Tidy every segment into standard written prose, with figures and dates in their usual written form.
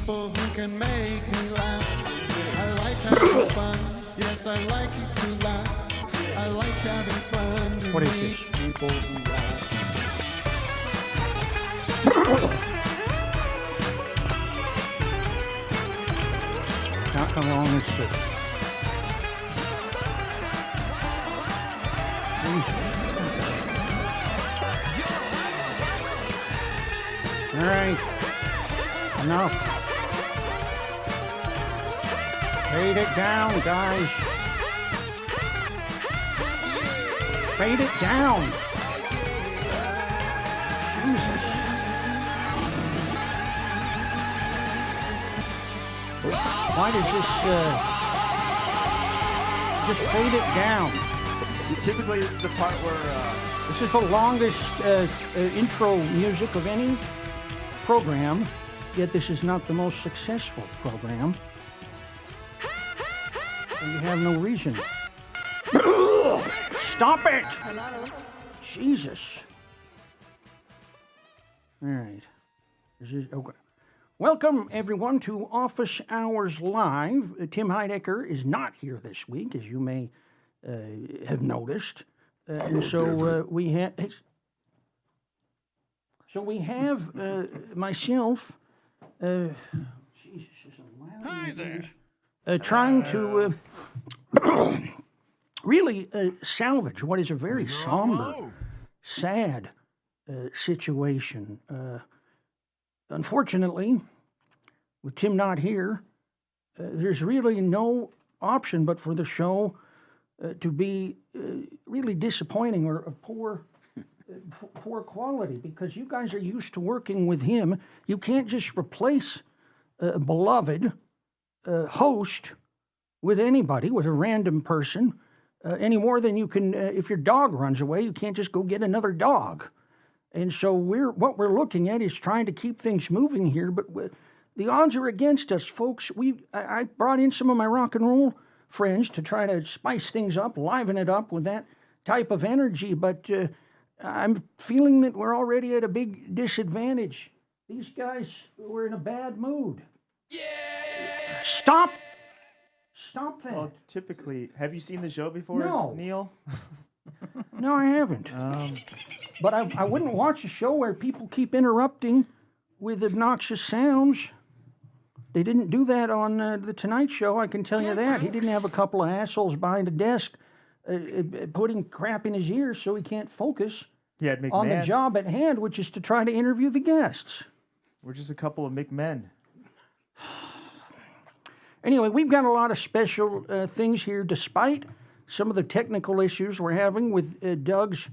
people who can make me laugh. I like having fun. Yes, I like to laugh. I like having fun to What is meet this? people who laugh. How long is this? All right. Enough. Fade it down, guys. Fade it down. Jesus. Why does this just fade it down? Typically, it's the part where This is the longest intro music of any program, yet this is not the most successful program. And you have no reason. Stop it! Jesus. All right. This is, okay. Welcome, everyone, to Office Hours Live. Tim Heidecker is not here this week, as you may have noticed. And so we have... So we have myself, Jesus, is it loud? Hi there. Trying to really salvage what is a very somber, sad situation. Unfortunately, with Tim not here, there's really no option but for the show to be really disappointing or of poor quality, because you guys are used to working with him. You can't just replace a beloved host with anybody, with a random person, any more than you can, if your dog runs away, you can't just go get another dog. And so what we're looking at is trying to keep things moving here, but the odds are against us, folks. I brought in some of my rock and roll friends to try to spice things up, liven it up with that type of energy, but I'm feeling that we're already at a big disadvantage. These guys were in a bad mood. Yeah! Stop that. well, typically, have you seen the show before, No. Neil? No, I haven't. But I wouldn't watch a show where people keep interrupting with obnoxious sounds. They didn't do that on The Tonight Show, I can tell you that. He didn't have a couple of assholes behind a desk putting crap in his ears so he can't focus Yeah, McMahon. on the job at hand, which is to try to interview the guests. We're just a couple of McMen. Anyway, we've got a lot of special things here, despite some of the technical issues we're having with Doug's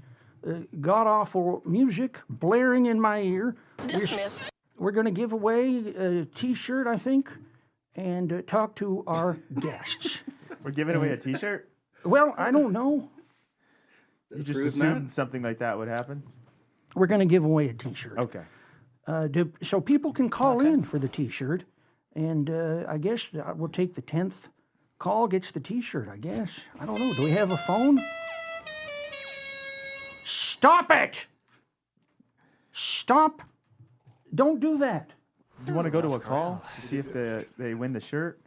god-awful music blaring in my ear. Dismissed. We're going to give away a T-shirt, I think, and talk to our guests. We're giving away a T-shirt? Well, I don't know. You just assumed something like that would happen? We're going to give away a T-shirt. Okay. So people can call in for the T-shirt, and I guess we'll take the 10th call gets the T-shirt, I guess. I don't know. Do we have a phone? Stop it! Stop. Don't do that. Do you want to go to a call to see if they win the shirt?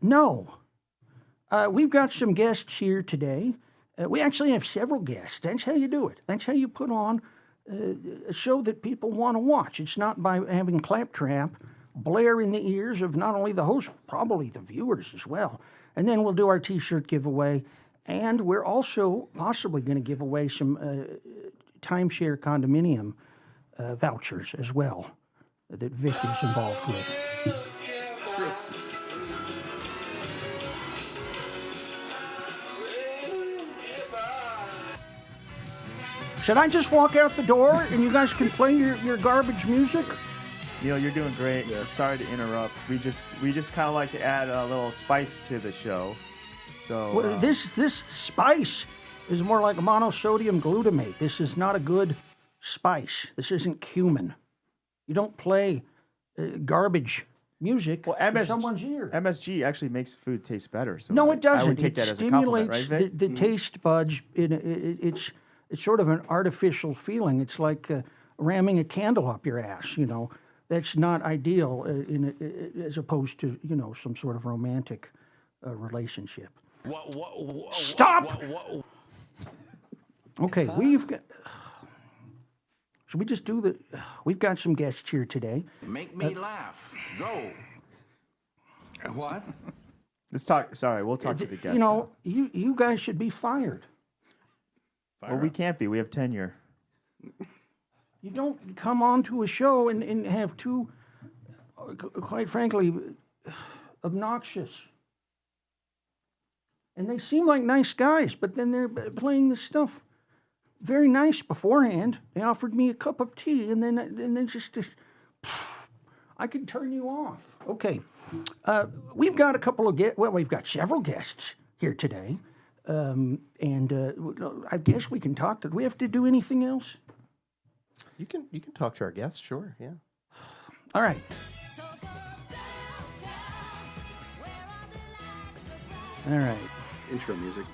No. We've got some guests here today. We actually have several guests. That's how you do it. That's how you put on a show that people want to watch. It's not by having claptrap blare in the ears of not only the host, probably the viewers as well. And then we'll do our T-shirt giveaway. And we're also possibly going to give away some timeshare condominium vouchers as well that Vic is involved with. Should I just walk out the door and you guys can play your garbage music? Neil, you're doing great. Sorry to interrupt. We just kind of like to add a little spice to the show. So Well, this spice is more like monosodium glutamate. This is not a good spice. This isn't cumin. You don't play garbage music in someone's ear. MSG actually makes food taste better. So No, it doesn't. I would take It that as a compliment, stimulates right, Vic? the taste buds. It's sort of an artificial feeling. It's like ramming a candle up your ass, you know. that's not ideal as opposed to, some sort of romantic relationship. Stop! Okay, we've got... Should we just do the... We've got some guests here today. Make me laugh. Go. What? Let's talk. Sorry, we'll talk to the guests. You guys should be fired. Well, we can't be. We have tenure. You don't come on to a show and have two, quite frankly, obnoxious. And they seem like nice guys, but then they're playing this stuff very nice beforehand. They offered me a cup of tea, and then just I could turn you off. Okay. We've got a couple of guests. Well, we've got several guests here today. I guess we can talk. Do we have to do anything else? You can talk to our guests, sure, yeah. All right. All right. Intro music.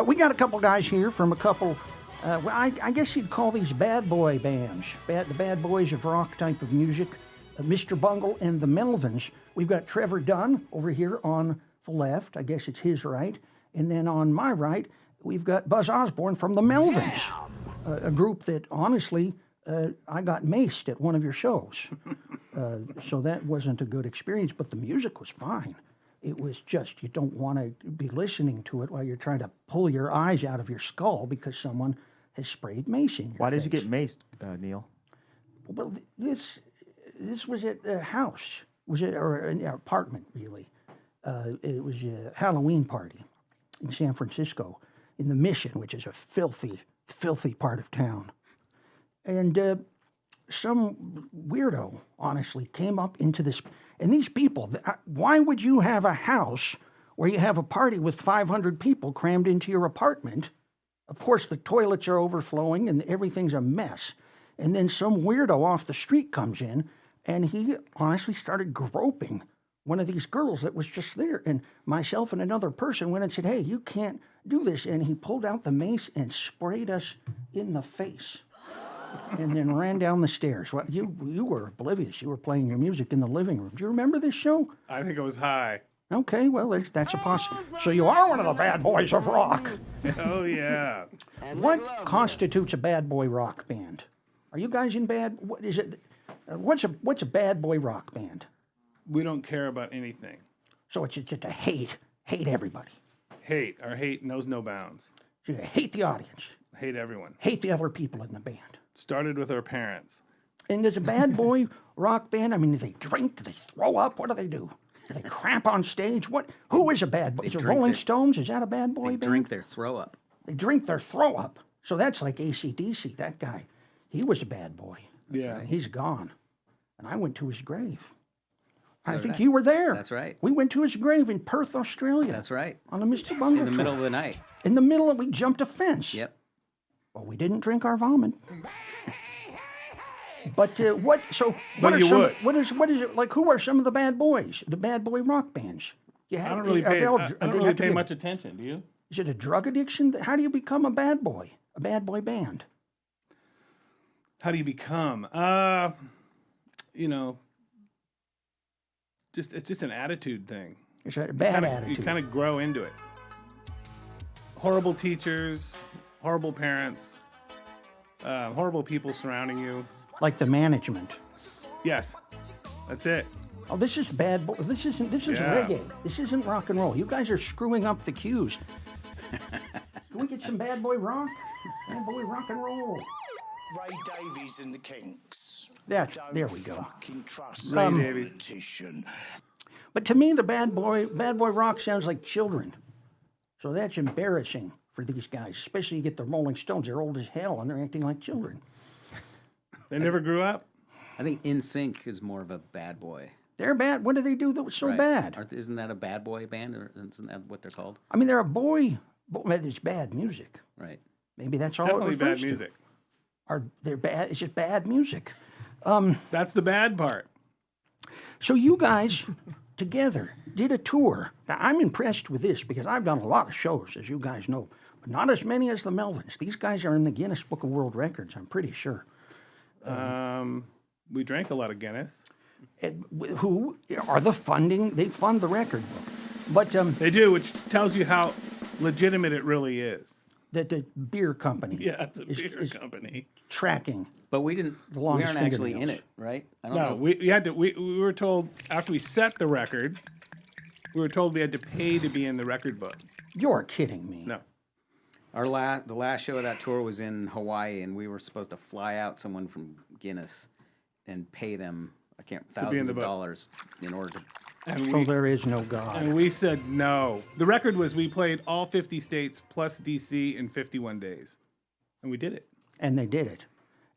We got a couple guys here from a couple, I guess you'd call these bad boy bands, the bad boys of rock type of music, Mr. Bungle and the Melvins. We've got Trevor Dunn over here on the left. I guess it's his right. And then on my right, we've got Buzz Osborne from the Melvins, a group that, honestly, I got maced at one of your shows. So that wasn't a good experience, but the music was fine. It was just, you don't want to be listening to it while you're trying to pull your eyes out of your skull because someone has sprayed mace in your Why face. did you get maced, Neil? Well, this was at a house, or an apartment, really. It was a Halloween party in San Francisco, in the Mission, which is a filthy, filthy part of town. And some weirdo, honestly, came up into this. And these people, why would you have a house where you have a party with 500 people crammed into your apartment? Of course, the toilets are overflowing and everything's a mess. And then some weirdo off the street comes in and he honestly started groping one of these girls that was just there. And myself and another person went and said, hey, you can't do this. And he pulled out the mace and sprayed us in the face. And then ran down the stairs. Well, you were oblivious. You were playing your music in the living room. Do you remember this show? I think it was high. Okay, well, that's a possibility. So you are one of the bad boys of rock. Oh, yeah. What constitutes a bad boy rock band? Are you guys in bad? What is it? What's a bad boy rock band? We don't care about anything. So it's just a hate everybody. Hate. Our hate knows no bounds. So you hate the audience. Hate everyone. Hate the other people in the band. Started with our parents. And there's a bad boy rock band. I mean, do they drink? Do they throw up? What do they do? Do they crap on stage? What? Who is a bad boy? Is it Rolling Stones? Is that a bad boy band? They drink their throw up. They drink their throw up. So that's like AC/DC. That guy, he was a bad boy. Yeah. Right. He's gone. And I went to his grave. So I think did you were there. That's right. We went to his grave in Perth, Australia. That's right. On the Mr. Bungle In the middle tour. of the night. In the middle, we jumped a fence. Yep. Well, we didn't drink our vomit. But what? So But what are you some? would. What is it like? Who are some of the bad boys? The bad boy rock bands. You I have, don't really are pay, they all- I do don't they really have to pay be- much attention. Do you? Is it a drug addiction? How do you become a bad boy? A bad boy band? How do you become? It's just an attitude thing. It's a bad attitude. You kind of grow into it. Horrible teachers, horrible parents, horrible people surrounding you. Like the management. Yes, that's it. Oh, this is bad boy. This is Yeah. reggae. This isn't rock and roll. You guys are screwing up the cues. Can we get some bad boy rock? Bad boy rock and roll. Ray Davies and the Kinks. There we go. Fucking trust Ray the Davies. politician. But to me, the bad boy rock sounds like children. So that's embarrassing for these guys, especially you get the Rolling Stones. They're old as hell and they're acting like children. They never grew up. I think In Sync is more of a bad boy. They're bad. What do they do that was so right? bad? Isn't that a bad boy band, or isn't that what they're called? I mean, they're a boy. It's bad music. Right. Maybe that's all Definitely it refers bad music. to. Are they're bad? It's just bad music. That's the bad part. So you guys together did a tour. Now, I'm impressed with this because I've done a lot of shows, as you guys know, but not as many as the Melvins. These guys are in the Guinness Book of World Records, I'm pretty sure. We drank a lot of Guinness. Who are the funding? They fund the record book. But They do, which tells you how legitimate it really is. that the beer company Yeah, it's a beer is company. tracking. But we didn't. We longest aren't actually in fingernails. it, right? I don't No, know. we had to. We were told after we set the record, we were told we had to pay to be in the record book. You're kidding me. No. The last show of that tour was in Hawaii, and we were supposed to fly out someone from Guinness and pay them be in thousands the of book. dollars in order to. And So we there is no God. and we said no. The record was we played all 50 states plus DC in 51 days, and we did it. And they did it.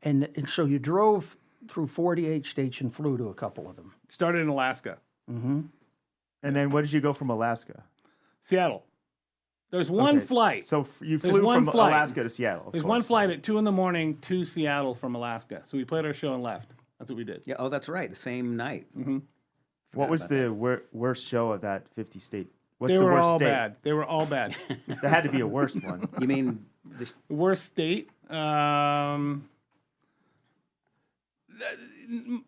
And so you drove through 48 states and flew to a couple of them. Started in Alaska, And then what did you go from Alaska? Seattle. There's one Okay, flight. So you There's flew one from flight. Alaska to Seattle. of There's one course. flight at 2 a.m. to Seattle from Alaska. So we played our show and left. That's what we did. Yeah. Oh, that's right. The same night. What was the worst show of that 50 state? What's They the were worst all state? bad. They were all bad. There had to be a worst one. You mean the, Worst state.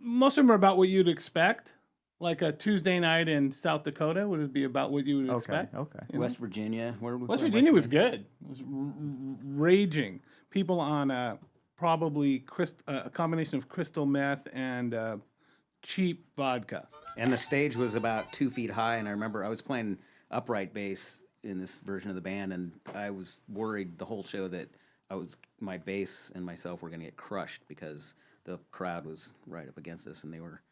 Most of them are about what you'd expect. Like a Tuesday night in South Dakota would be about what you would Okay, expect. okay. West Virginia? Where did we West play? Virginia was good. It was raging. People on probably a combination of crystal meth and cheap vodka. And the stage was about 2 feet high, and I remember I was playing upright bass in this version of the band, and I was worried the whole show that my bass and myself were going to get crushed because the crowd was right up against us, and they were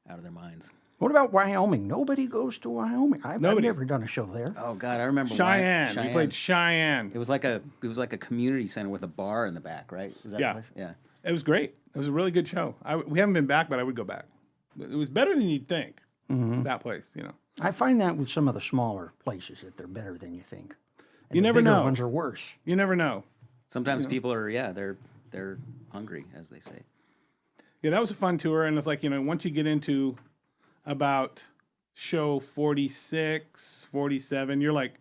out of their minds. What about Wyoming? Nobody goes to Wyoming. I've Nobody. never done a show there. Oh God, I remember Cheyenne. We played Cheyenne. It was like a community center with a bar in the back, right? Was that Yeah. the place? Yeah. It was great. It was a really good show. We haven't been back, but I would go back. It was better than you'd think. That place, you know. I find that with some of the smaller places that they're better than you think. And You the never bigger know. ones are worse. You never know. Sometimes people are they're hungry, as they say. Yeah, that was a fun tour, and it's like, once you get into about show 46, 47, you're like,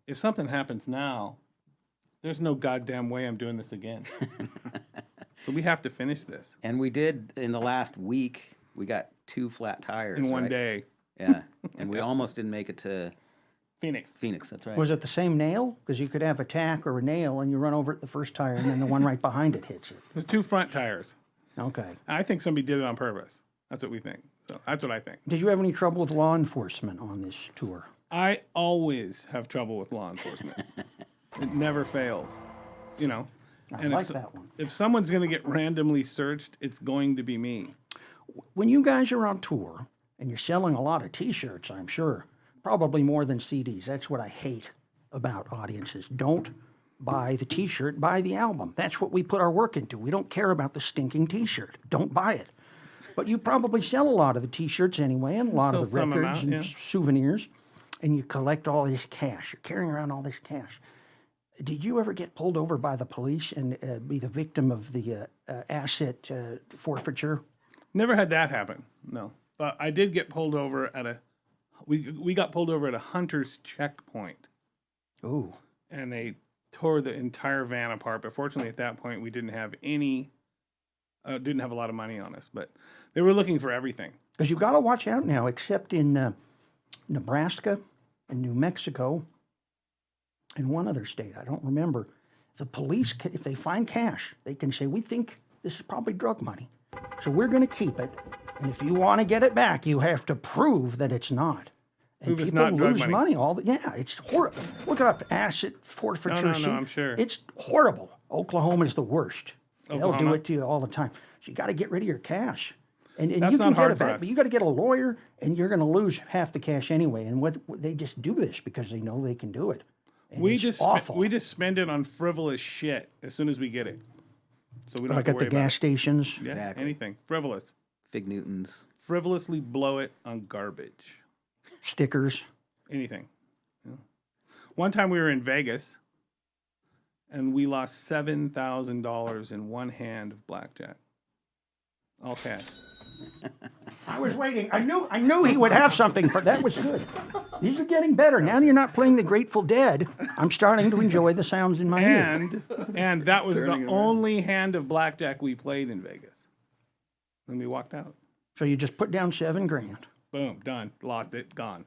if something happens now, there's no goddamn way I'm doing this again. So we have to finish this And we did in the last week. We got 2 flat tires in one right? day. Yeah, and we almost didn't make it to Phoenix. Phoenix. That's right. Was it the same nail? Because you could have a tack or a nail and you run over it the first tire and then the one right behind it hits it. There's 2 front tires. Okay. I think somebody did it on purpose. That's what we think. So that's what I think. Did you have any trouble with law enforcement on this tour? I always have trouble with law enforcement. It never fails, And like that one. if someone's going to get randomly searched, it's going to be me. When you guys are on tour and you're selling a lot of T-shirts, I'm sure, probably more than CDs. That's what I hate about audiences. Don't buy the T-shirt, buy the album. That's what we put our work into. We don't care about the stinking T-shirt. Don't buy it. But you probably sell a lot of the T-shirts anyway, and a lot of the Sell some records amount, and yeah. souvenirs, and you collect all this cash. You're carrying around all this cash. Did you ever get pulled over by the police and be the victim of the asset forfeiture? Never had that happen. No, but I did get pulled over at we got pulled over at a hunter's checkpoint, Ooh. and they tore the entire van apart. But fortunately, at that point, we didn't have didn't have a lot of money on us. But they were looking for everything. Because you've got to watch out now, except in Nebraska and New Mexico and one other state, I don't remember. The police, if they find cash, they can say, we think this is probably drug money. So we're going to keep it. And if you want to get it back, you have to prove that it's not. And Prove it's people not drug lose money. yeah, it's horrible. Look it up, asset forfeiture. No, sheet. I'm sure. It's horrible. Oklahoma is the worst. They'll do Oklahoma? it to you all the time. So you got to get rid of your cash. And That's you not can hard get it for back, us. but you got to get a lawyer, and you're going to lose half the cash anyway. And what they just do this because they know they can do it. And We it's just awful. we just spend it on frivolous shit as soon as we get it. So we don't like have at to the worry about gas stations. it. Yeah, Exactly. anything frivolous. Fig Newtons. Frivolously blow it on garbage. Stickers. Anything. Yeah. One time we were in Vegas, and we lost $7,000 in one hand of blackjack, all cash. I was waiting. I knew he would have something for that. Was good. These are getting better. Now you're not playing the Grateful Dead. I'm starting to enjoy the sounds in my ear. And that was the only hand of blackjack we played in Vegas. Then we walked out. So you just put down $7,000. Boom, done. Lost it, gone.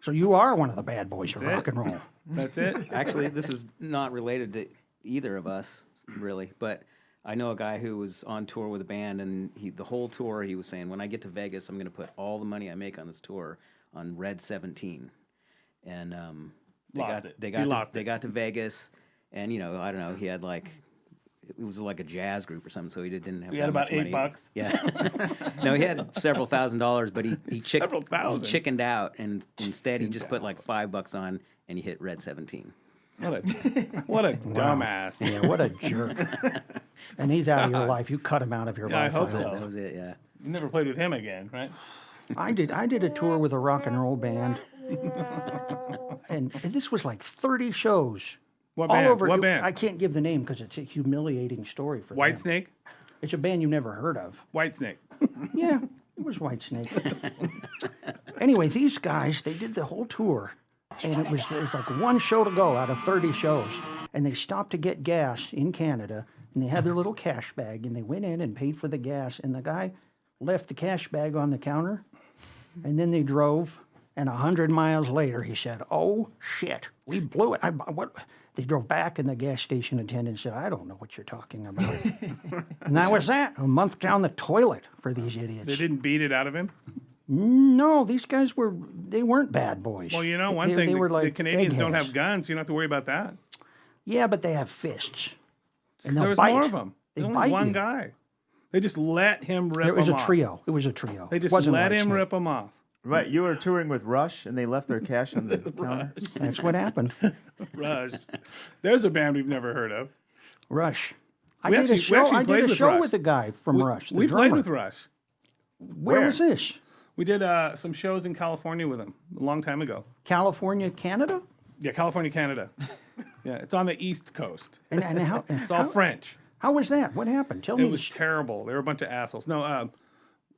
So you are one of the bad boys of That's it. rock and roll. That's it. Actually, this is not related to either of us, really. But I know a guy who was on tour with a band, and the whole tour he was saying, when I get to Vegas, I'm going to put all the money I make on this tour on Red 17. And they got to Vegas, and I don't know, he had like, it was like a jazz group or something, so he didn't have. He that had about much money. $8. Yeah. No, he had several $1,000s, but he Several thousand. chickened out, and instead he just put like $5 on, and he hit Red 17. What a dumbass. Yeah, what a jerk. And he's out of your life. You cut him out of your Yeah, I life. hope hope. so. That was it. Yeah. You never played with him again, right? I did a tour with a rock and roll band. And this was like 30 shows. What all band? over. What band? I can't give the name because it's a humiliating story for them. Whitesnake? It's a band you never heard of. Whitesnake. Yeah, it was Whitesnake. Anyway, these guys, they did the whole tour, and it was like one show to go out of 30 shows. And they stopped to get gas in Canada, and they had their little cash bag, and they went in and paid for the gas, and the guy left the cash bag on the counter, and then they drove, and 100 miles later, he said, "Oh, shit, we blew it." What? They drove back, and the gas station attendant said, "I don't know what you're talking about." And that was that. A month down the toilet for these idiots. They didn't beat it out of him? No, these guys they weren't bad boys. Well, one They- thing, they were the like Canadians don't eggheads. have guns, so you don't have to worry about that. Yeah, but they have fists. And they'll There was bite. more of them. They There's bite only one you. guy. They just let him rip It was him a off. trio. It was a trio. They just Wasn't let him Whitesnake. rip him off. Right, you were touring with Rush, and they left their cash on the counter. That's what happened. Rush. There's a band we've never heard of. Rush. I We did actually- a we show. actually I played did a with show Rush. with a guy from Rush. The We drummer. played with Rush. Where was this? We did some shows in California with him a long time ago. California, Canada. Yeah, California, Canada. Yeah, it's on the East Coast. And how? It's all French. How was that? What happened? Tell It me. was terrible. They were a bunch of assholes. No,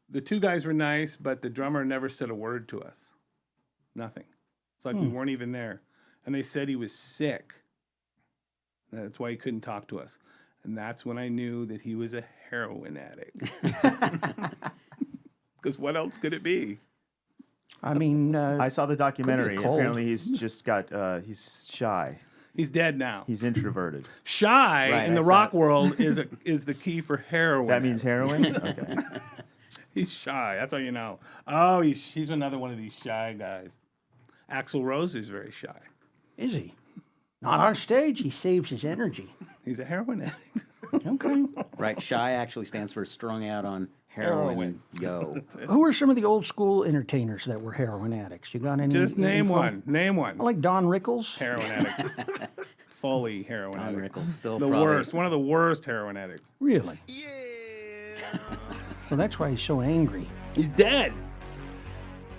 the two guys were nice, but the drummer never said a word to us. Nothing. It's like we weren't even there. And they said he was sick. That's why he couldn't talk to us. And that's when I knew that he was a heroin addict. Because what else could it be? I mean, I saw the documentary. cold. Apparently, he's just got, he's shy. He's dead now. He's introverted. Shy Right, in the I saw rock it. world is the key for heroin. That means heroin? Okay. He's shy. That's how you know. Oh, he's another one of these shy guys. Axl Rose is very shy. is he? Not on stage. He saves his energy. He's a heroin addict. Okay. Right. Shy actually stands for strung out on heroin. Yo. Who are some of the old school entertainers that were heroin addicts? You got any? Just name info? one. Name one. I like Don Rickles. Heroin addict. Fully heroin Don addict. Rickles still The probably, worst. One of the worst heroin addicts. Really? So that's why he's so angry. He's dead.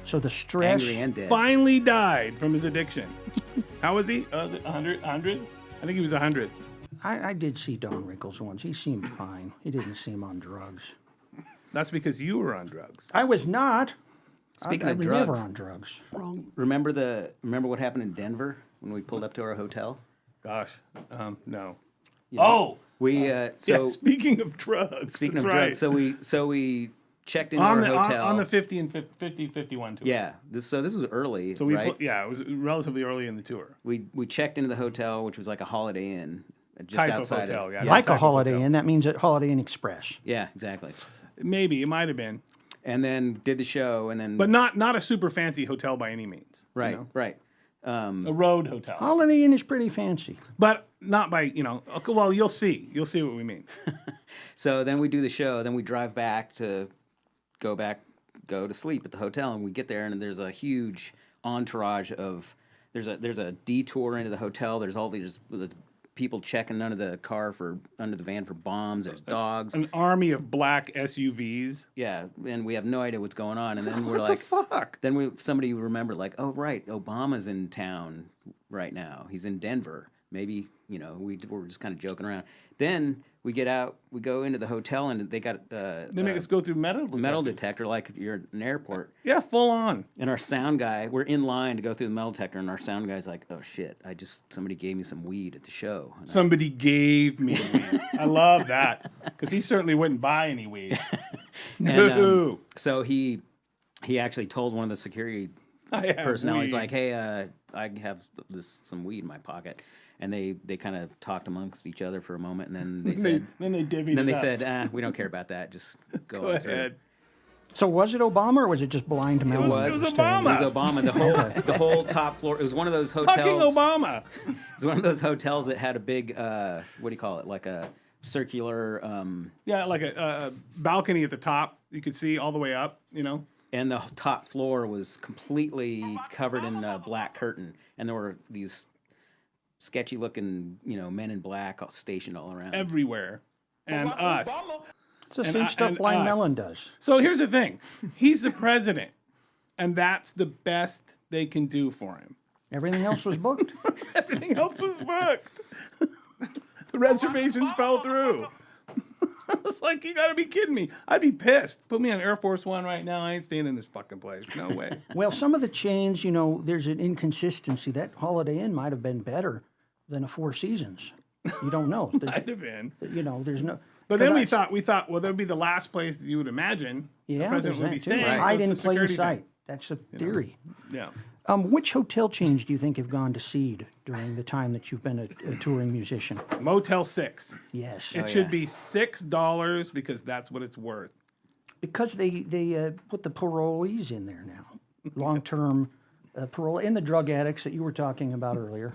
So the stress. angry and dead. Finally died from his addiction. How was he? Was it 100? I think he was 100. I did see Don Rickles once. He seemed fine. He didn't seem on drugs. That's because you were on drugs. I was not. Speaking I of was never drugs, on drugs. remember what happened in Denver when we pulled up to our hotel? Gosh, no. We Yeah, speaking of drugs. speaking that's of right. drugs, so we checked into on our the hotel on the 50 and 51 tour. Yeah, this was early, So we right? it was relatively early in the tour. We checked into the hotel, which was like a Holiday Inn, just Type of outside hotel, yeah. Like type a of Holiday hotel. Inn. That means at Holiday Inn Express. Yeah, exactly. Maybe it might have been, And then did the show, and then but not a super fancy hotel by any means. you right, know? right. A road hotel, Holiday Inn is pretty fancy. but not by Okay, well, you'll see what we mean. So then we do the show, then we drive back to go to sleep at the hotel, and we get there, and there's a huge entourage of there's a detour into the hotel. There's all these people checking under the van for bombs. There's dogs. An army of black SUVs. Yeah, and we have no idea what's going on. And then we're What like, the fuck? Then somebody remembered, like, oh right, Obama's in town right now. He's in Denver. Maybe we were just kind of joking around. Then we get out, we go into the hotel, and they got They make us go through metal detector like you're at an airport. Yeah, full on. And our sound guy, we're in line to go through the metal detector, and our sound guy's like, oh shit, somebody gave me some weed at the show. And Somebody gave me weed. I love that because he certainly wouldn't buy any weed. No. So he actually told one of the security I have personnel, he's weed. like, hey, I have some weed in my pocket. And they kind of talked amongst each other for a moment, and then they said, then they divvied then they it up. said, we don't care about that. Just go, Go on through." ahead. So was it Obama or was it just blind It Melvins? was, Obama. It was Obama. The whole top floor. It was one of those hotels. Fucking Obama. It was one of those hotels that had a big, what do you call it? Like a circular, Yeah, like a balcony at the top. You could see all the way up, you know. and the top floor was completely covered in a black curtain, and there were these sketchy looking, men in black stationed all around. Everywhere. And us. It's the And same stuff and blind us. Melon does. So here's the thing. He's the president. And that's the best they can do for him. Everything else was booked. Everything else was booked. The reservations fell through. It's like, you gotta be kidding me. I'd be pissed. Put me on Air Force One right now. I ain't staying in this fucking place. No way. Well, some of the chains, there's an inconsistency. That Holiday Inn might have been better than a Four Seasons. You don't know. I'd have been. There's no. But then we 'cause thought, well, that'd be the last place you would imagine the yeah, president there's would be that too. staying. so Hide it's in a plain security sight. thing. That's a theory. Yeah. Which hotel chains do you think have gone to seed during the time that you've been a touring musician? Motel 6. Yes, It should be $6 because that's what it's worth. because they put the parolees in there now, long-term parole, and the drug addicts that you were talking about earlier.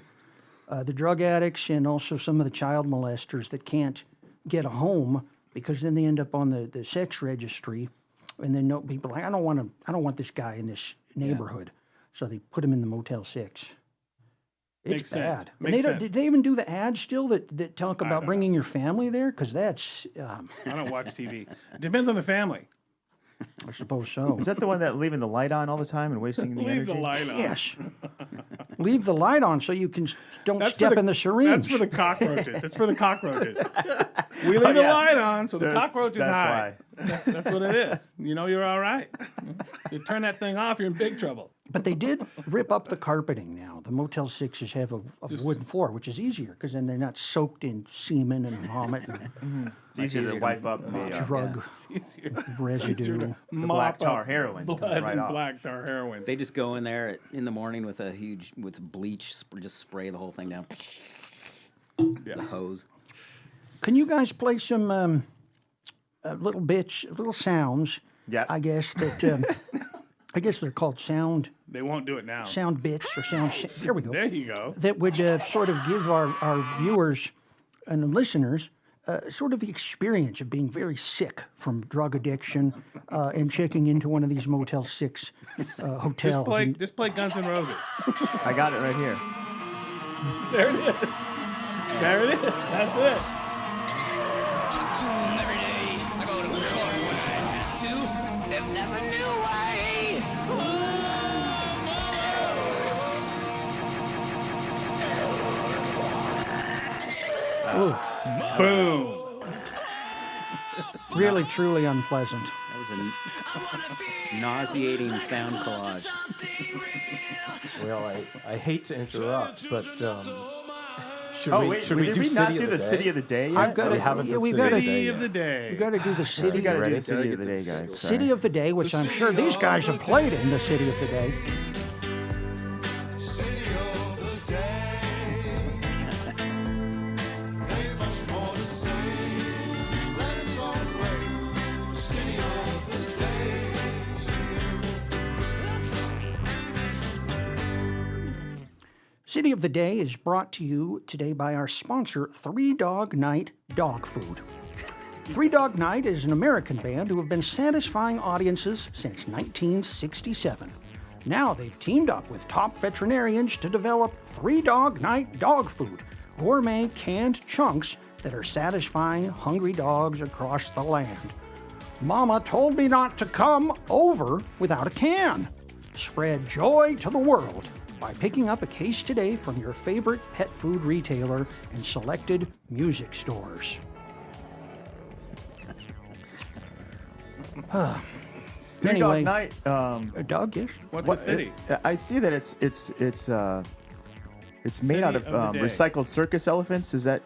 The drug addicts and also some of the child molesters that can't get a home because then they end up on the sex registry, and then people are like, I don't want this guy in this neighborhood, so they put him in the Motel 6. It's Makes sense. bad. Makes And sense. did they even do the ads still that talk about bringing your family there? Because that's, I don't watch TV. Depends on the family. I suppose so. Is that the one that leaving the light on all the time and wasting the Leave energy? the light on. Yes. Leave the light on so you can don't That's step for the, in the syringe. That's for the cockroaches. It's for the cockroaches. We leave the yeah. light on so the cockroaches That's hide. why. That's what it is. You're all right. You turn that thing off, you're in big trouble. But they did rip up the carpeting now. The Motel 6s have a wooden floor, which is easier because then they're not soaked in semen and vomit and It's easier to wipe up the drug It's easier residue. to black mop tar up heroin comes blood right and off. black tar heroin. They just go in there in the morning with bleach, just spray the whole thing down. The hose. Can you guys play some little sounds? Yeah. I guess that I guess they're called sound They won't do it now. bits or sound. There we go. There you go. That would sort of give our viewers and listeners sort of the experience of being very sick from drug addiction and checking into one of these Motel 6 hotels. And Just play Guns N' Roses. I got it right here. There it is. There it is. That's it. Every day I go to court when I have to. If there's a new way. Boom. really, truly unpleasant. That was a nauseating sound collage. Well, I hate to interrupt, but should Oh, we, wait, should we did do we not do of the day? City of the Day yet? I've got we to. haven't Yeah, done we've City got of the to. City Day of the day. We got to do the we city. got to do Ready? the City Gotta of the get Day, this guys. City Sorry. of the Day, which I'm sure these guys have played in the City of the Day. City of the day. Ain't much more to say. Let's all play. City of the day. City of the Day is brought to you today by our sponsor, Three Dog Night Dog Food. Three Dog Night is an American band who have been satisfying audiences since 1967. Now they've teamed up with top veterinarians to develop Three Dog Night Dog Food, gourmet canned chunks that are satisfying hungry dogs across the land. Mama told me not to come over without a can. Spread joy to the world by picking up a case today from your favorite pet food retailer and selected music stores. Three Anyway. Dog Night. Doug, yes? What's a city? I see that it's made out of of the day. recycled circus elephants. Is that?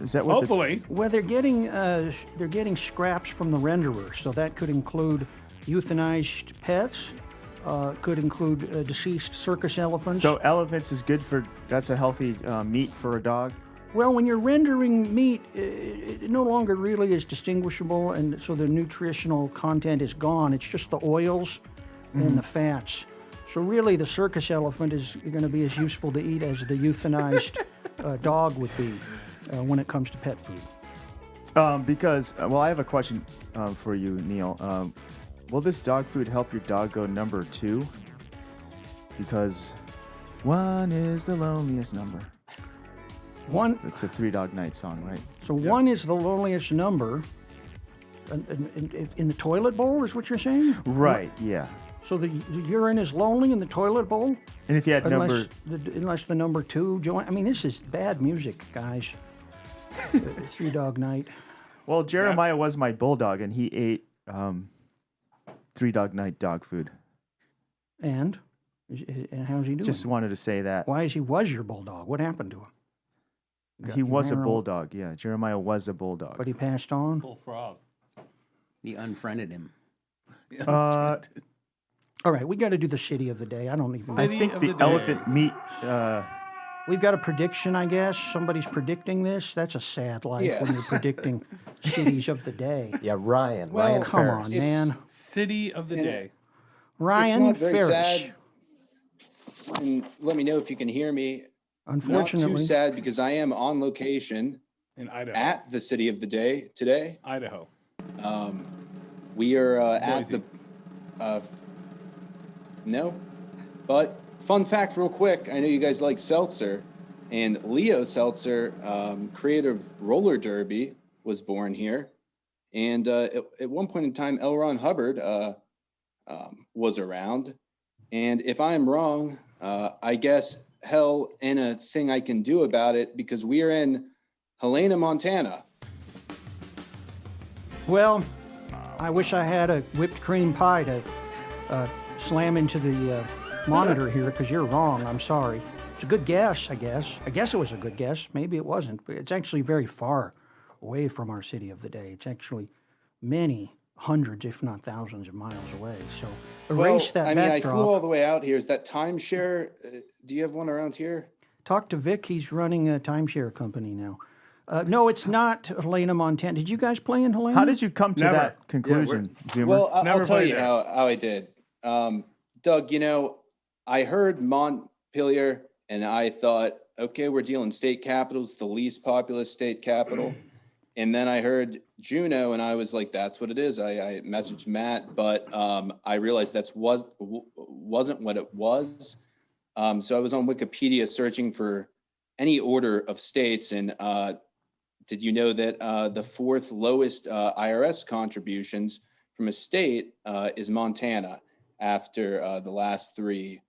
Is that what? Hopefully. Well, they're getting scraps from the renderer, so that could include euthanized pets, could include deceased circus elephants. So elephants is good for. That's a healthy meat for a dog. Well, when you're rendering meat, it no longer really is distinguishable, and so the nutritional content is gone. It's just the oils and the fats. So really, the circus elephant is going to be as useful to eat as the euthanized dog would be when it comes to pet food. Because I have a question for you, Neil. Will this dog food help your dog go number 2? Because 1 is the loneliest number. One. It's a Three Dog Night song, right? So 1 is the loneliest number. In the toilet bowl is what you're saying? Right. Yeah. So the urine is lonely in the toilet bowl? And if you had number, Unless the number 2 join. I mean, this is bad music, guys. Three Dog Night. well, Jeremiah was my bulldog, and he ate Three Dog Night dog food. And how's he doing? Just wanted to say that. Why is he was your bulldog? What happened to him? He was a ran bulldog. Yeah, Jeremiah was a bulldog. But he passed on? Bullfrog. He unfriended him. All right, we got to do the city of the day. I don't even I City think of the the day. elephant meat. We've got a prediction, I guess. Somebody's predicting this. That's a sad life when Yes. you're predicting cities of the day. Yeah, Ryan. Well, Ryan Come Ferris. on, man. City of the day. Ryan it's not very Ferris. sad. And let me know if you can hear me. Not Unfortunately, too sad because I am on location In Idaho. at the city of the day today. Idaho. We are at Boise. the. No, but fun fact, real quick. I know you guys like seltzer, and Leo Seltzer, creator of roller derby, was born here. And at one point in time, L. Ron Hubbard was around. And if I'm wrong, I guess hell ain't a thing I can do about it because we are in Helena, Montana. well, I wish I had a whipped cream pie to slam into the monitor here because you're wrong. I'm sorry. It's a good guess, I guess. I guess it was a good guess. Maybe it wasn't. But it's actually very far away from our city of the day. It's actually many hundreds, if not thousands of miles away. So erase that I mean, backdrop. I flew all the way out here. Is that timeshare? Do you have one around here? Talk to Vic. He's running a timeshare company now. No, it's not Helena, Montana. Did you guys play in Helena? How did you come to Never. that conclusion, Zoomer? Well, I'll Never tell played you there. how I did. Doug, I heard Montpelier and I thought, okay, we're dealing state capitals, the least populous state capital. And then I heard Juneau and I was like, that's what it is. I messaged Matt, but I realized wasn't what it was. So I was on Wikipedia searching for any order of states. And did you know that the fourth lowest IRS contributions from a state is Montana after the last 3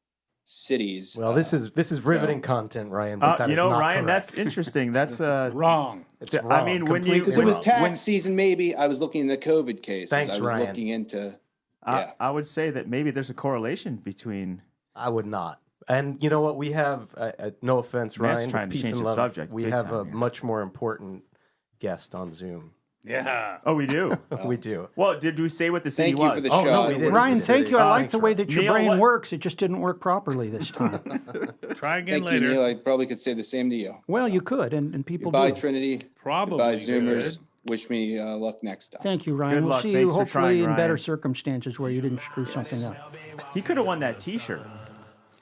cities? Well, this is riveting content, Ryan. But that is not Ryan, correct. that's interesting. That's Wrong. It's I wrong. mean, when you- Completely Because it was wrong. tax season, maybe. I was looking at the COVID cases. Thanks, I was Ryan. looking into. I would say that maybe there's a correlation between. I would not. And you know what? We have, no offense, Matt's Ryan, trying with to peace change and the love, subject we big have time a here. much more important guest on Zoom. Yeah. Oh, we do. We do. Well, did we say what the city Thank you was? for the Oh, no, shot. we didn't. Ryan, This is thank you. I like thanks, the way Ryan. that your Neil, brain what- works. It just didn't work properly this time. Try again Thank you, later. Neil. I probably could say the same to you. Well, you could, and people Goodbye, do. Trinity. Probably Goodbye, good. Zoomers. Wish me luck next time. Thank you, Ryan. Good We'll luck. see Thanks you for hopefully trying, in better Ryan. circumstances where you didn't screw something up. He could have won that T-shirt.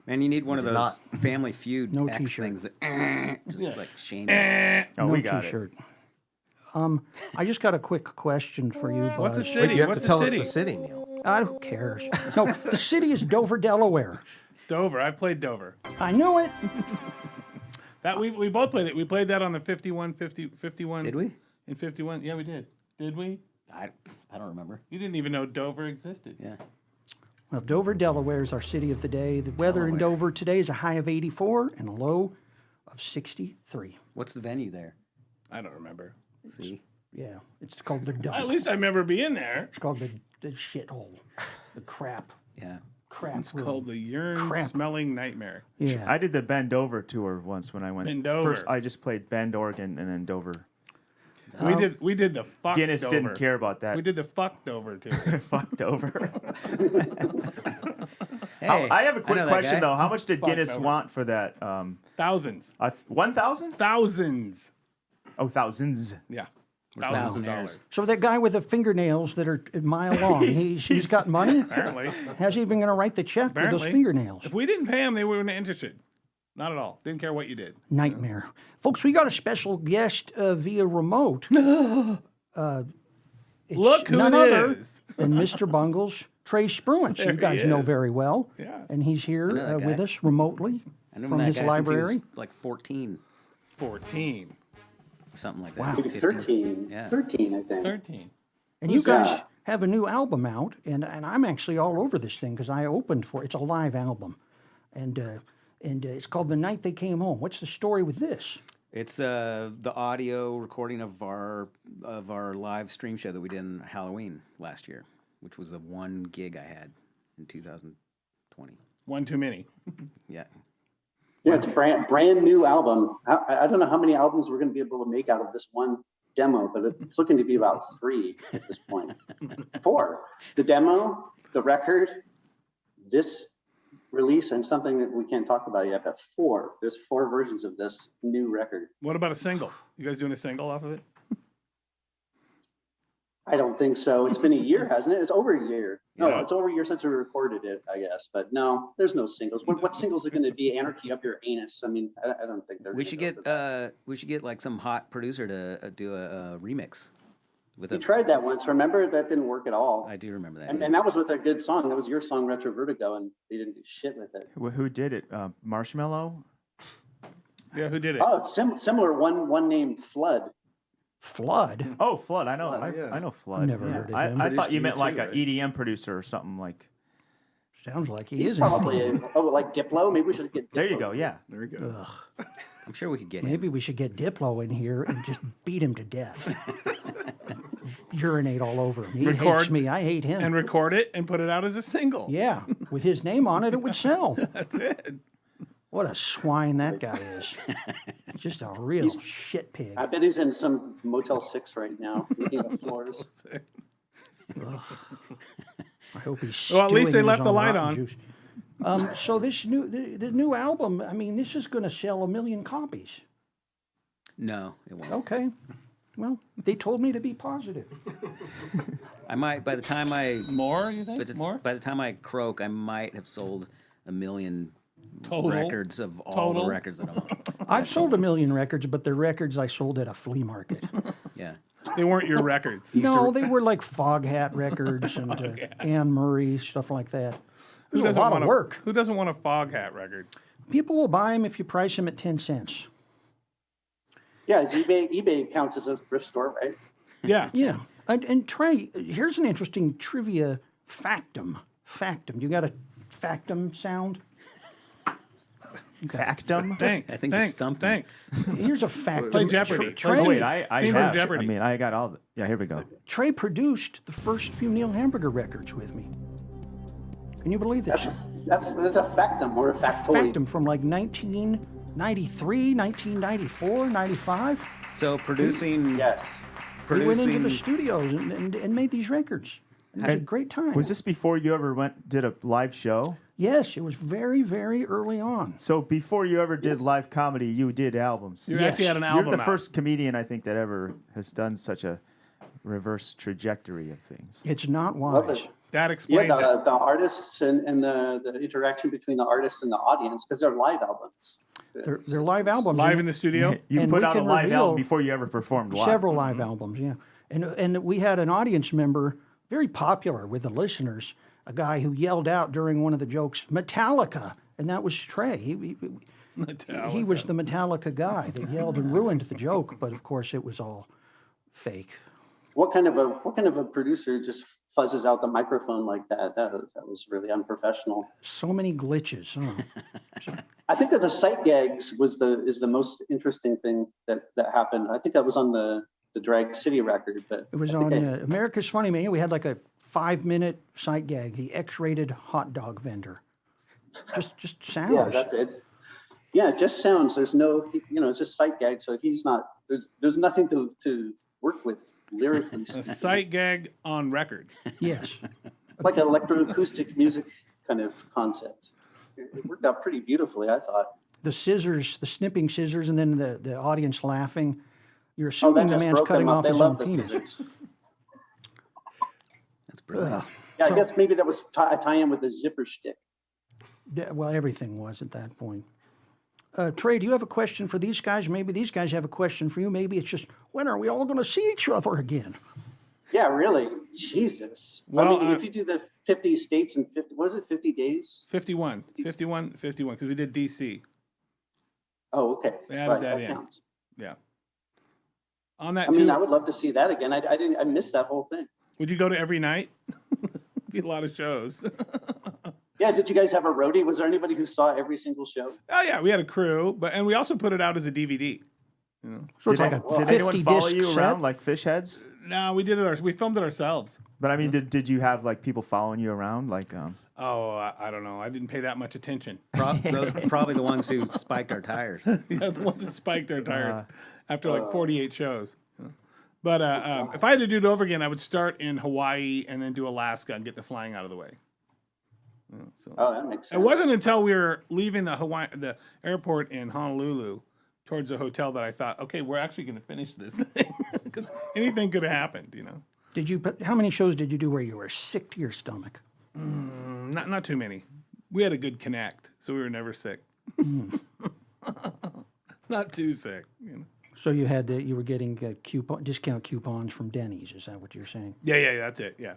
Man, you need one of those not. Family Feud No X t-shirt. things that just like shame. Oh, No we got it. T-shirt. I just got a quick question for you, What's a Buzz. city? Wait, you have What's to tell a us city? the city, Neil. Who cares? No, the city is Dover, Delaware. Dover. I've played Dover. I knew it. That we both played it. We played that on the 51. Did we? In 51. Yeah, we did. Did we? I don't remember. You didn't even know Dover existed. Yeah. Well, Dover, Delaware is our city of the day. The weather in Dover today is a high of 84 and a low of 63. What's the venue there? I don't remember. See? Yeah, it's called the dump. At least I remember being there. It's called the shithole, the crap Yeah. It's room. called the urine Crap. smelling nightmare. Yeah. I did the Bend Dover tour once when I went. Bend Dover. First, I just played Bend, Oregon, and then Dover. We did the fucked Guinness over. didn't care about that. We did the fucked over too. Fucked over. Hey, I have a quick know that question guy. though. How much did Fucked Guinness over. want for that? Thousands. 1,000? Thousands. Oh, thousands. Yeah. Thousands of thousandaires. dollars. So that guy with the fingernails that are a mile long, he's got money? Apparently. How's he even going to write the check with Apparently. those fingernails? If we didn't pay them, they weren't interested. Not at all. Didn't care what you did. Nightmare. Folks, we got a special guest via remote. It's Look who none it other is. than Mr. Bungle's Trey Spruance. There You guys he know is. very well. Yeah. And he's here know that with guy. us remotely I know from that his guy library. since he was like 14 14. or something like that. Wow. Maybe 15. 13. Yeah. 13, I think. 13. And you Who's guys that? have a new album out, and I'm actually all over this thing because I opened for it. It's a live album, and it's called The Night They Came Home. What's the story with this? It's the audio recording of our live stream show that we did in Halloween last year, which was the one gig I had in 2020. One too many. Yeah. Yeah, it's a brand new album. I don't know how many albums we're going to be able to make out of this one demo, but it's looking to be about 3 at this point. 4. The demo, the record, this release, and something that we can't talk about yet, but 4. There's 4 versions of this new record. What about a single? You guys doing a single off of it? I don't think so. It's been a year, hasn't it? It's over a year. No, Yeah. it's over a year since we recorded it, I guess. But no, there's no singles. What singles are going to be? Anarchy Up Your Anus. I mean, I don't think they're. We should get like some hot producer to do a remix with We a. tried that once. Remember, that didn't work at all. I do remember that. And that was with a good song. That was your song, Retro Vertigo, and they didn't do shit with it. Who did it? Marshmallow? Yeah, who did it? Oh, it's similar. One named Flood. Flood? Oh, Flood. I know. yeah. I know Flood. Never Yeah. heard of I him. thought you Produced meant you like too, an right? EDM producer or something like. Sounds like he He's is. probably like Diplo. Maybe we should get. Diplo. There you go. Yeah. There we go. I'm sure we could get him. Maybe we should get Diplo in here and just beat him to death. Urinate all over him. He hates Record- me. I hate him. And record it and put it out as a single. Yeah, with his name on it, it would sell. That's it. What a swine that guy is. Just a real shit pig. I bet he's in some Motel 6 right now, licking the floors. I hope he's Well, at least stewing they in left his the own light rotten on. juice. So this the new album, I mean, this is going to sell 1 million copies. No, it won't. Okay. Well, they told me to be positive. I might by the time I More, you think? More? by the time I croak, I might have sold 1 million Total? records of all Total? the records that I want. I've sold 1 million records, but the records I sold at a flea market. Yeah. They weren't your records. No, they were like Foghat records and Anne Murray, stuff like that. Who It was a doesn't lot want of work. Who doesn't want a Foghat record? People will buy them if you price them at 10 cents. Yeah, eBay counts as a thrift store, right? Yeah. Yeah. And Trey, here's an interesting trivia factum. Factum. You got a factum sound? Factum? Thank. I think you stumped me. Here's a factum. Play Jeopardy. Trey, Oh, wait, I Theme from have. Jeopardy. I mean, I got all the. Yeah, here we go. Trey produced the first few NEIL Hamburger records with me. Can you believe this? That's a factum or a factoid. Factum from like 1993, 1994, 95. So producing Yes. We went into the producing studios and made these records. It was a great time. Was this before you ever did a live show? Yes, it was very, very early on. So before you ever did live comedy, you did albums. You Yes. actually had an album You're the out. first comedian I think that ever has done such a reverse trajectory of things. It's not Well, wise. That Yeah, explains it. the artists and the interaction between the artists and the audience, because they're live albums. They're live albums. Live and in the studio. You And put we out a can live reveal album before you ever performed live. several live albums, yeah. And we had an audience member, very popular with the listeners, a guy who yelled out during one of the jokes, Metallica, and that was Trey. He was the Metallica guy that yelled and ruined the joke, but of course it was all fake. What kind of a producer just fuzzes out the microphone like that? That was really unprofessional. So many glitches. Huh? I think that the sight gags is the most interesting thing that happened. I think that was on the Drag City record, but It was I think on America's Funny Man. We had like a 5-minute sight gag, the X-rated hot dog vendor. Just sounds. yeah, that's it. Yeah, it just sounds. There's no, it's just sight gag. So he's not. There's nothing to work with lyrically, A speaking. sight gag on record. Yes. Like an electroacoustic music kind of concept. It worked out pretty beautifully, I thought. The scissors, the snipping scissors, and then the audience laughing. You're Oh, assuming that the just man's broke cutting them up. off They his love own the penis. scissors. That's brilliant. Yeah, I guess maybe that was a tie-in with the zipper stick. Yeah, well, everything was at that point. Trey, do you have a question for these guys? Maybe these guys have a question for you. Maybe it's just, when are we all going to see each other again? Yeah, really. Jesus. Well, I mean, if you do the 50 states in 50, what is it, 50 days? 51, because we did DC. Oh, okay. They added Right, that in. counts. Yeah. On that I mean, too, I would love to see that again. I missed that whole thing. would you go to every night? Be a lot of shows. Yeah, did you guys have a roadie? Was there anybody who saw every single show? Oh yeah, we had a crew, and we also put it out as a DVD. So it's Did, like a did 50 anyone follow disc you set? around like fish heads? No, we did it. We filmed it ourselves. But I mean, did you have like people following you around? Like, Oh, I don't know. I didn't pay that much attention. Those are probably the ones who spiked our tires. Yeah, the ones that spiked our tires after like 48 shows. But if I had to do it over again, I would start in Hawaii and then do Alaska and get the flying out of the way. So Oh, that makes sense. it wasn't until we were leaving the airport in Honolulu towards the hotel that I thought, okay, we're actually going to finish this thing because anything could have happened, you know. How many shows did you do where you were sick to your stomach? Not too many. We had a good connect, so we were never sick. Not too sick, you know. So you were getting discount coupons from Denny's. Is that what you're saying? Yeah, that's it. Yeah.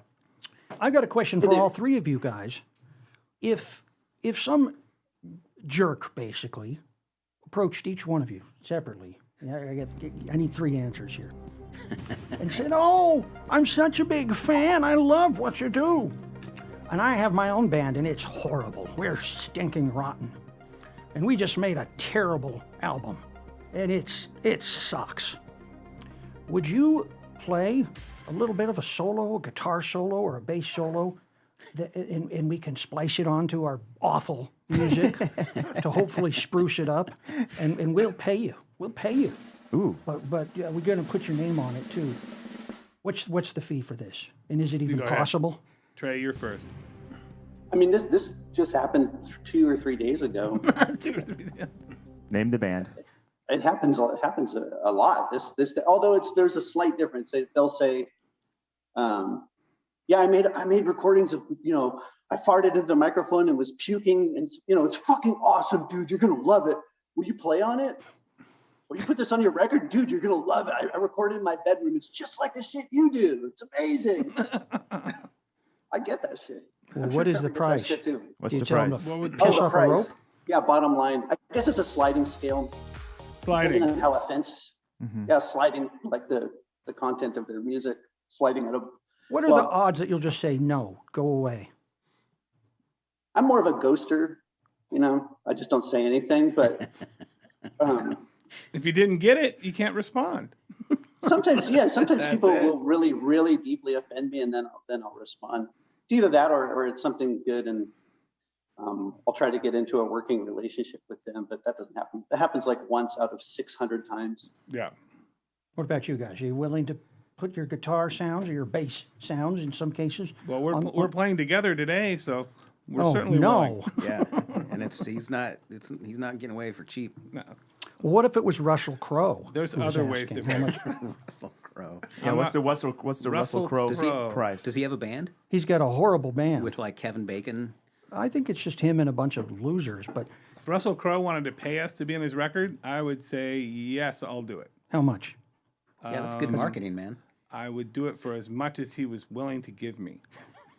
I got a question for all three of you guys. If some jerk basically approached each one of you separately, I need three answers here, and said, "Oh, I'm such a big fan. I love what you do, and I have my own band, and it's horrible. We're stinking rotten, and we just made a terrible album, and it sucks. Would you play a little bit of a solo, a guitar solo, or a bass solo, and we can splice it onto our awful music to hopefully spruce it up, and we'll pay you. We'll pay you. ooh, But we're going to put your name on it too. What's the fee for this? And is it even go ahead. possible? Trey, you're first. I mean, this just happened 2 or 3 days ago. name the band. It happens a lot. Although there's a slight difference. They'll say, yeah, I made recordings of, I farted into the microphone and was puking, and it's fucking awesome, dude. You're gonna love it. Will you play on it? Will you put this on your record, dude? You're gonna love it. I recorded in my bedroom. It's just like the shit you do. It's amazing. I get that shit. Well, I'm what is Trevor the gets that price? shit too. What's You the tell 'em price? to What would piss the off a rope? price. Yeah, bottom line. I guess it's a sliding scale. Sliding. Depending on how offense. Mhm. Yeah, sliding like the content of their music, sliding at a. What are Well- the odds that you'll just say no, go away? I'm more of a ghoster, I just don't say anything, but If you didn't get it, you can't respond. sometimes people will really, really deeply offend me, and then I'll respond. It's either that or it's something good, and I'll try to get into a working relationship with them, but that doesn't happen. That happens like once out of 600 times. Yeah. What about you guys? Are you willing to put your guitar sounds or your bass sounds in some cases? Well, we're playing together today, so we're Oh, certainly no. willing. Yeah, and he's not getting away for cheap. No. Well, what if it was Russell Crowe? There's who was other ways asking to how much? Russell Crowe. Yeah, what's the Russell Russell Crowe Crowe. price? Does he have a band He's got a horrible band. with like Kevin Bacon? I think it's just him and a bunch of losers, but If Russell Crowe wanted to pay us to be on his record, I would say yes, I'll do it. how much? Yeah, that's good marketing, man. I would do it for as much as he was willing to give me.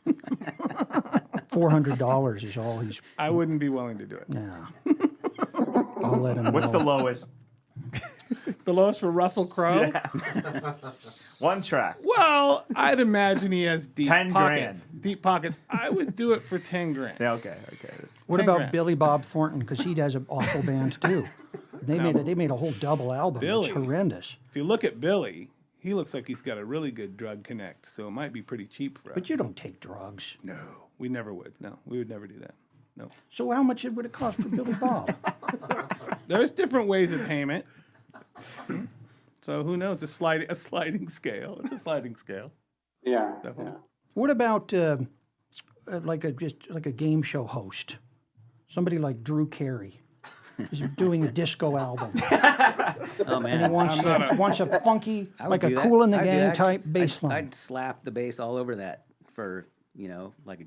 $400 is all he's. I wouldn't be willing to do it. Yeah. I'll let him What's know. the lowest? The lowest for Russell Crowe? One track. Well, I'd imagine he has deep 10 pockets. grand. Deep pockets. I would do it for 10 grand. Yeah, okay. What 10 about grand. Billy Bob Thornton? Because he has an awful band too. They made a whole double album. Billy. It's horrendous. If you look at Billy, he looks like he's got a really good drug connect, so it might be pretty cheap for us. But you don't take drugs. No, we never would. No, we would never do that. No. So how much would it cost for Billy Bob? There's different ways of payment. So who knows? A sliding scale. It's a sliding scale. Yeah. Definitely. Yeah. What about like a game show host? Somebody like Drew Carey is doing a disco album. Oh And he man, wants a funky, I would like a do that. Cool in the I'd do Gang that. type bass line. I'd slap the bass all over that for like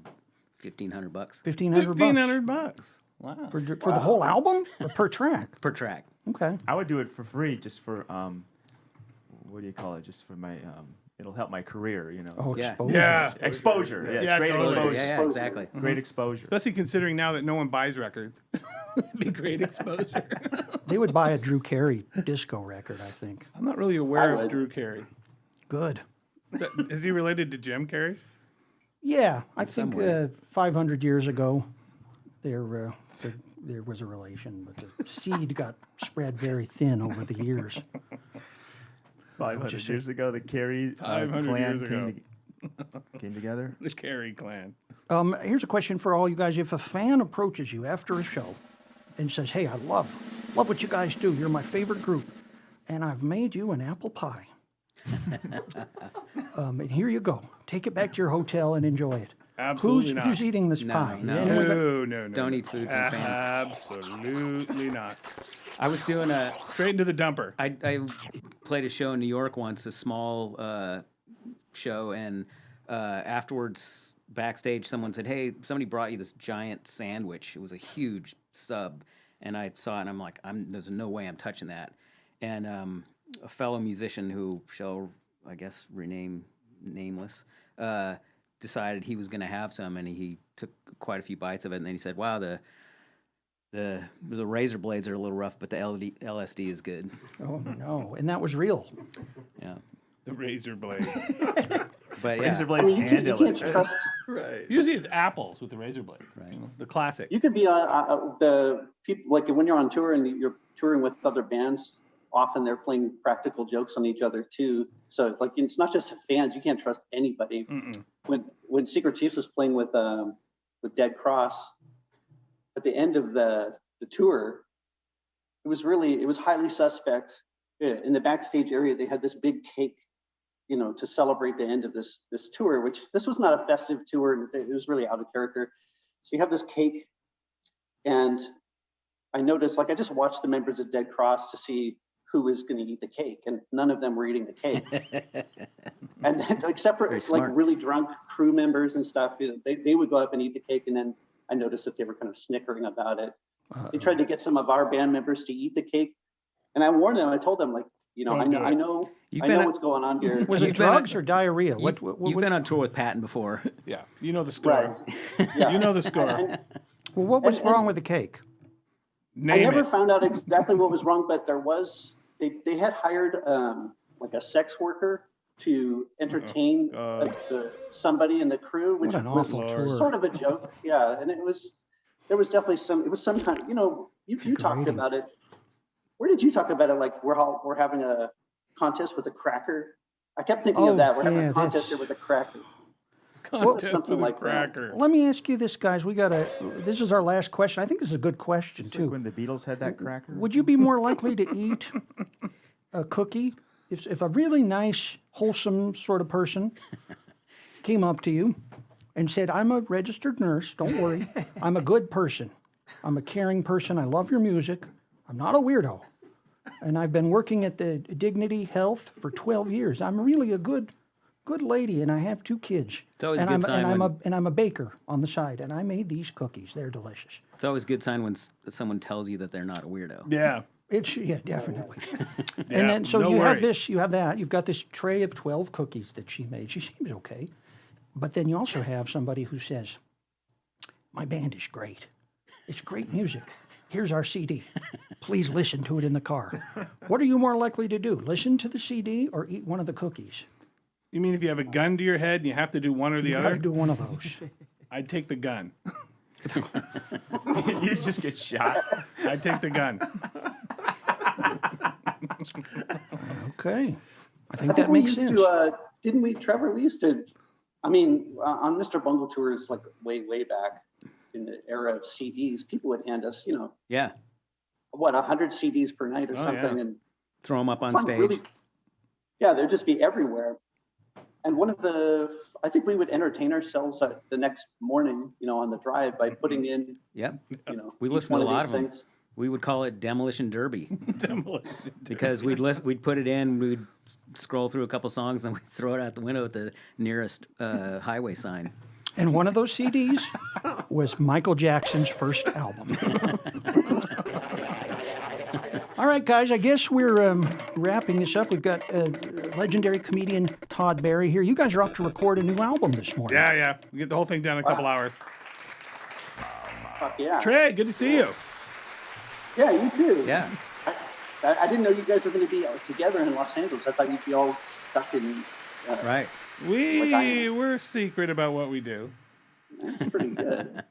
$1,500 $1,500 $1,500. Wow. for the whole album or per track? per track. Okay. I would do it for free, just for what do you call it? Just for my it'll help my career, Oh, Yeah. exposure. Yeah. Exposure. Yeah, Yeah, it's great totally. exposure. Yeah, exactly. Great exposure. Especially considering now that no one buys records. It'd be great exposure. They would buy a Drew Carey disco record, I think. I'm not really aware I of would. Drew Carey. Good. Is he related to Jim Carrey? Yeah, I think some way. 500 years ago, there was a relation, but the seed got spread very thin over the years. 500 years ago, the Carey 500 clan years ago. came together. The Carey clan. Here's a question for all you guys. If a fan approaches you after a show and says, hey, I love what you guys do. You're my favorite group. And I've made you an apple pie. And here you go. Take it back to your hotel and enjoy it. Absolutely not. Who's eating this No, pie? no. Anyone- No. Don't eat food from fans. Absolutely not. I was doing Straight into the dumper. I played a show in New York once, a small show, and afterwards, backstage, someone said, "Hey, somebody brought you this giant sandwich. It was a huge sub." And I saw it, and I'm like, "There's no way I'm touching that." And a fellow musician who shall, I guess, rename nameless, decided he was going to have some, and he took quite a few bites of it, and then he said, "Wow, the razor blades are a little rough, but the LSD is good." Oh, no. And that was real. Yeah, The razor blade. but Razor yeah, blades You and can't LSD. trust. Usually it's apples with the razor blade. Right. The classic. You could be on the people, like when you're on tour and you're touring with other bands. Often they're playing practical jokes on each other too. So like it's not just the fans. You can't trust anybody. Mm-mm. When Secret Chiefs was playing with Dead Cross, at the end of the tour, it was highly suspect. In the backstage area, they had this big cake, to celebrate the end of this tour. Which this was not a festive tour. It was really out of character. So you have this cake, and I noticed, I just watched the members of Dead Cross to see who was going to eat the cake, and none of them were eating the cake. And then, except for Very smart. really drunk crew members and stuff, they would go up and eat the cake, and then I noticed that they were kind of snickering about it. They tried to get some of our band members to eat the cake, and I warned them. I told them, I know what's going on here. Was it drugs or diarrhea? You've been on tour with Patton before. Yeah. You know the score. Right. Yeah. You know the score. Well, what was wrong with the cake? I never it. found out exactly what was wrong, but there was, they had hired a sex worker to entertain somebody in the crew, which What an was awful tour. sort of a joke. Yeah. And there was definitely some kind of, you talked Degrading. about it. Where did you talk about it? Like we're having a contest with a cracker. I kept thinking of that. We're having a contest here with a cracker. Contest something with a like that. cracker. Let me ask you this, guys. This is our last question. I think this is a good question, Just too. like when the Beatles had that cracker. Would you be more likely to eat a cookie if a really nice, wholesome sort of person came up to you and said, I'm a registered nurse, don't worry, I'm a good person, I'm a caring person, I love your music, I'm not a weirdo, and I've been working at the Dignity Health for 12 years, I'm really a good lady, and I have 2 kids. It's always and a good sign I'm a baker on the side, and I made these cookies. They're delicious. It's always a good sign when someone tells you that they're not a weirdo. Yeah. Yeah, definitely. Yeah, And then so no you have worries. you've got this tray of 12 cookies that she made. She seems okay. But then you also have somebody who says, my band is great. It's great music. Here's our CD. Please listen to it in the car. What are you more likely to do? Listen to the CD or eat one of the cookies? You mean if you have a gun to your head and you have to do one or the You got other? to do one of those. I'd take the gun. You just get shot. I'd take the gun. Okay. I think I that think we makes used sense. to, didn't we, Trevor? We used to, on Mr. Bungle tours, like way back in the era of CDs, people would hand us, Yeah. 100 CDs per night or Oh, something, yeah. and Throw them up on fun, stage. really, Yeah, they'd just be everywhere. And I think we would entertain ourselves the next morning, on the drive by putting in, Yep. We each listened to one a of lot these of them. things. We would call it Demolition Derby Demolition. because we'd put it in, we'd scroll through a couple songs, then we'd throw it out the window at the nearest highway sign. And one of those CDs was Michael Jackson's first album. All right, guys, I guess we're wrapping this up. We've got legendary comedian Todd Barry here. You guys are off to record a new album this morning. Yeah. We get the whole thing done in a couple hours. Fuck yeah. Trey, good to see you. Yeah, you too. Yeah. I didn't know you guys were going to be together in Los Angeles. I thought you'd be all stuck in. Right. We're secret about what we do. That's pretty good.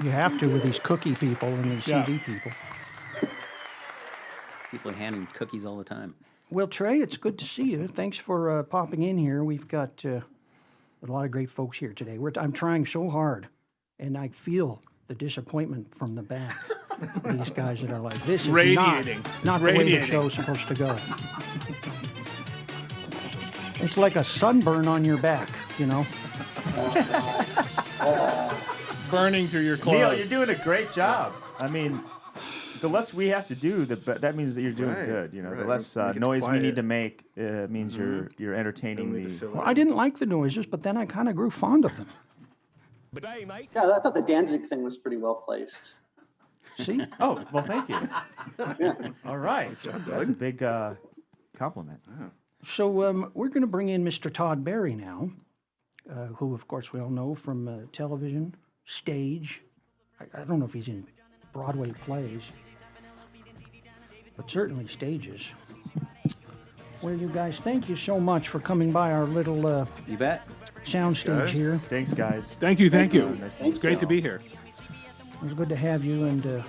You have to with these cookie people and these Yeah. CD people. People are handing cookies all the time. Well, Trey, it's good to see you. Thanks for popping in here. We've got a lot of great folks here today. I'm trying so hard, and I feel the disappointment from the back. These guys that are like, this is Radiating. not the way the show's supposed to go. It's like a sunburn on your back, Burning through your clothes. Neil, you're doing a great job. I mean, the less we have to do, that means that you're doing good. The less noise we need to make means you're entertaining the. Well, I didn't like the noises, but then I kind of grew fond of them. Yeah, I thought the Danzig thing was pretty well placed. See? Oh, well, thank you. All right. That's a big compliment. So we're going to bring in Mr. Todd Barry now, who, of course, we all know from television, stage. I don't know if he's in Broadway plays, but certainly stages. Well, you guys, thank you so much for coming by our little You bet. soundstage here. Thanks, guys. Thank you. Nice to It's great to be here. It was good to have you, and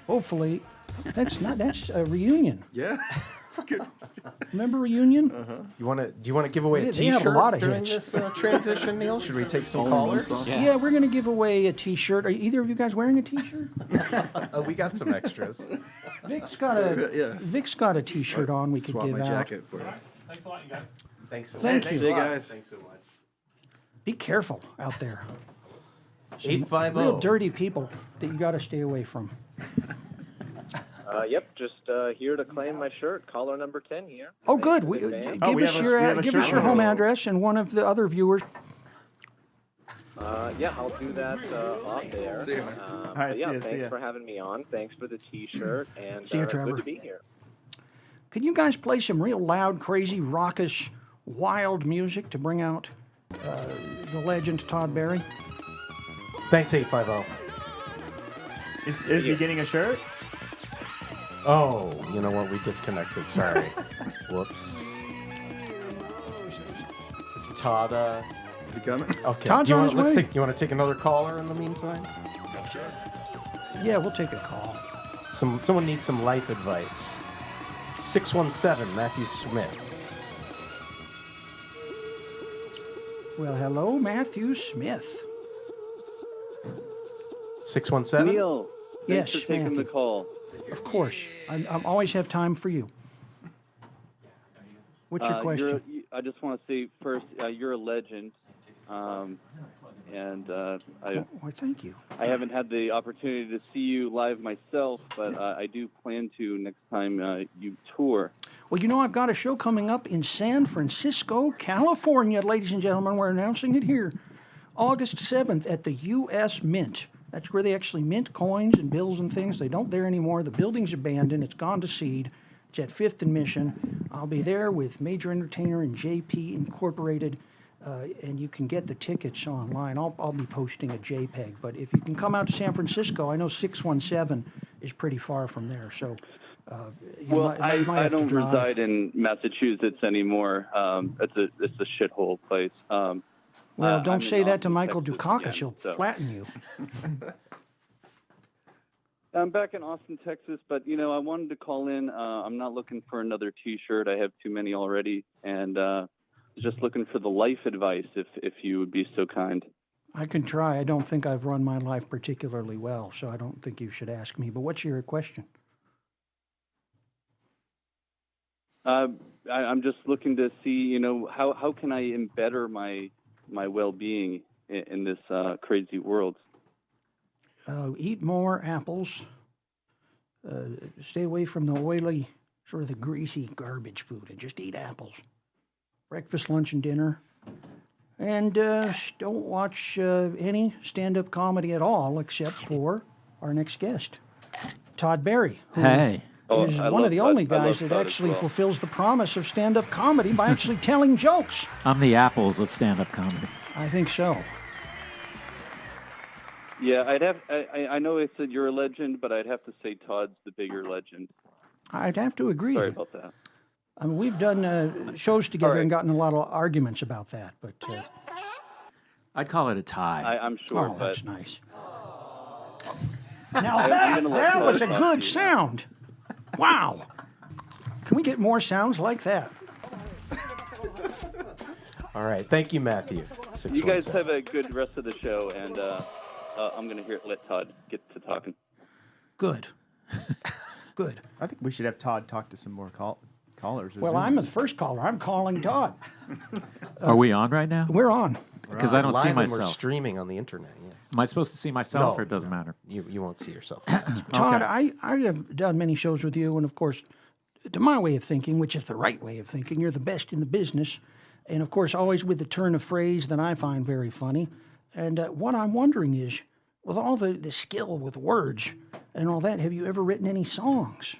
hopefully, that's a reunion. Yeah. Good. Remember reunion? Do you want to give away a They have a T-shirt lot of during hits. this transition, Neil? Should we take some callers? Yeah, we're going to give away a T-shirt. Are either of you guys wearing a T-shirt? We got some extras. Vic's got a T-shirt on. We could Swap give my out. jacket for you. Thanks a lot, you guys. Thanks so Thank much. you. See you guys. Thanks so much. Be careful out there. Real 850. dirty people that you got to stay away from. Yep, just here to claim my shirt. Caller number 10 here. Oh, good. Give us your home address and one of the other viewers. Yeah, I'll do that off air. See you, man. All right, see ya. Thanks for having me on. Thanks for the T-shirt, and See you, Trevor. good to be here. Can you guys play some real loud, crazy, raucous, wild music to bring out the legend Todd Barry? Thanks, 850. Is he getting a shirt? Oh, you know what? We disconnected. Sorry. Whoops. Is Todd? Is he coming? Okay. Todd's on his way. You want to take another caller in the meantime? Yeah, we'll take a call. Someone needs some life advice. 617, Matthew Smith. Well, hello, Matthew Smith. 617? Neil, Yes, thanks for taking Matthew. the call. Of course. I always have time for you. What's your question? I just want to say first, you're a legend, Well, thank you. I haven't had the opportunity to see you live myself, but I do plan to next time you tour. Well, I've got a show coming up in San Francisco, California, ladies and gentlemen. We're announcing it here. August 7th at the U.S. Mint. That's where they actually mint coins and bills and things. They don't there anymore. The building's abandoned. It's gone to seed. It's at 5th and Mission. I'll be there with Major Entertainer and JP Incorporated, and you can get the tickets online. I'll be posting a JPEG. But if you can come out to San Francisco, I know 617 is pretty far from there. So you might I have to don't drive. reside in Massachusetts anymore. It's a shithole place. Well, don't I'm say in that to Austin, Michael Texas Dukakis. again, He'll so. flatten you. I'm back in Austin, Texas, but I wanted to call in. I'm not looking for another T-shirt. I have too many already, and just looking for the life advice, if you would be so kind. I can try. I don't think I've run my life particularly well, so I don't think you should ask me. But what's your question? I'm just looking to see, you know, how can I better my well-being in this crazy world? Eat more apples. Stay away from the oily, sort of the greasy garbage food, and just eat apples. Breakfast, lunch, and dinner. And don't watch any stand-up comedy at all, except for our next guest, Todd Barry. Who Hey. is one of the only guys that actually fulfills the promise of stand-up comedy by actually telling jokes. I'm the apples of stand-up comedy. I think so. Yeah, I know I said you're a legend, but I'd have to say Todd's the bigger legend. I'd have to agree. Sorry about that. I mean, we've done shows together and gotten a lot of arguments about that, but... I'd call it a tie. I'm sure, Oh, but... that's nice. Now that was a good sound. Wow. Can we get more sounds like that? All right. Thank you, Matthew. You guys have a good rest of the show, and I'm going to let Todd get to talking. Good. Good. I think we should have Todd talk to some more callers. Well, I'm the first caller. I'm calling Todd. Are we on right now? We're on. Because I don't see Live and We're myself. streaming on the internet, yes. Am I supposed to see myself, No, or it doesn't matter? You won't see yourself. Todd, I have done many shows with you, and of course, to my way of thinking, which is the right way of thinking, you're the best in the business. And of course, always with the turn of phrase that I find very funny. And what I'm wondering is, with all the skill with words and all that, have you ever written any songs?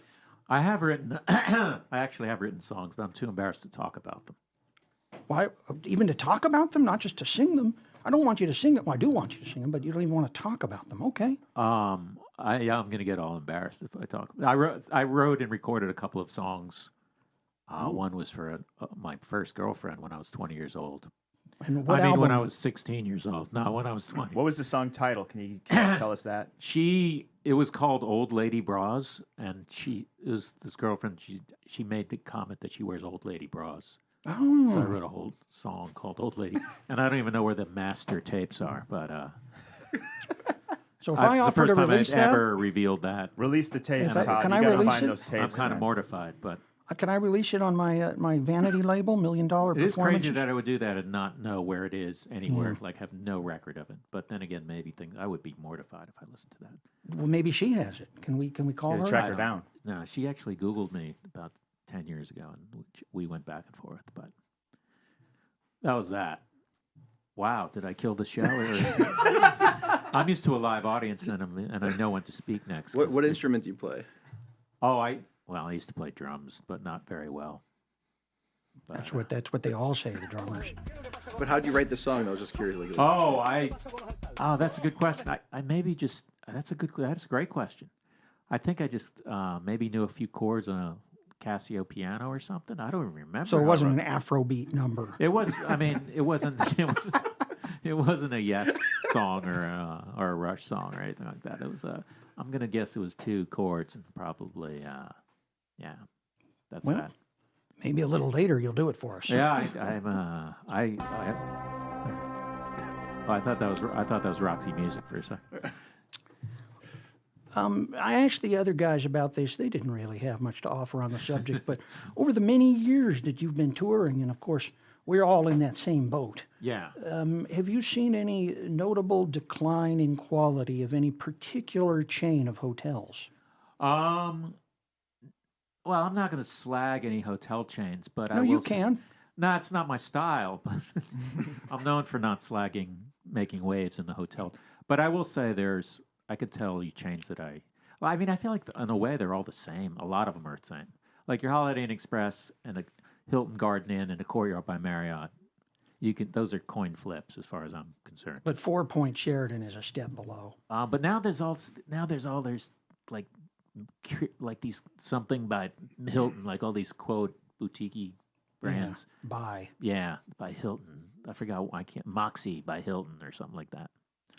I have written, I actually have written songs, but I'm too embarrassed to talk about them. Why, even to talk about them, not just to sing them? I don't want you to sing them. Well, I do want you to sing them, but you don't even want to talk about them. Okay. I'm going to get all embarrassed if I talk. I wrote and recorded a couple of songs. One was for my first girlfriend when I was 20 years old. And what when album? I was 16 years old. No, when I was 20. What was the song title? Can you tell us that? It was called Old Lady Bras, and this girlfriend, she made the comment that she wears old lady bras. Oh. So I wrote a whole song called Old Lady, and I don't even know where the master tapes are, but so if I offer to release I've ever revealed that. Release the tapes, Todd. Can you I gotta release find it? those tapes. I'm kind of mortified, but can I release it on my my vanity label, $1 Million it is Performances? crazy that I would do that and not know where it is anywhere, like have no record of it. But then again, maybe I would be mortified if I listened to that. Well, maybe she has it. Can we call her? Track her down. No, she actually Googled me about 10 years ago, and we went back and forth. But that was that. Wow, did I kill the show? I'm used to a live audience, and I know when to speak next. What instrument do you play? Oh, I used to play drums, but not very well. But, That's what they all say, the drummers. But how'd you write the song? I was just curious. That's a good question. I maybe just that's a great question. I think I just maybe knew a few chords on a Casio piano or something. I don't even remember. So it wasn't an Afrobeat number. It was. I mean, it wasn't. It wasn't a Yes song or a Rush song or anything like that. It was a. I'm gonna guess it was 2 chords and probably that's that. Maybe a little later you'll do it for us. Yeah, I thought that was Roxy Music for a second. I asked the other guys about this. They didn't really have much to offer on the subject, but over the many years that you've been touring, and of course we're all in that same boat. Yeah. Have you seen any notable decline in quality of any particular chain of hotels? Well, I'm not going to slag any hotel chains, but No, you can. No, it's not my style. But I'm known for not slagging, making waves in the hotel. But I will say I could tell you chains that I mean, I feel like in a way they're all the same. A lot of them are the same. Like your Holiday Inn Express and a Hilton Garden Inn and a Courtyard by Marriott. Those are coin flips as far as I'm concerned. But 4 Point Sheraton is a step below. But now there's like these something by Hilton, like all these quote boutique brands. Yeah, by Hilton. I forgot. Moxie by Hilton or something like that.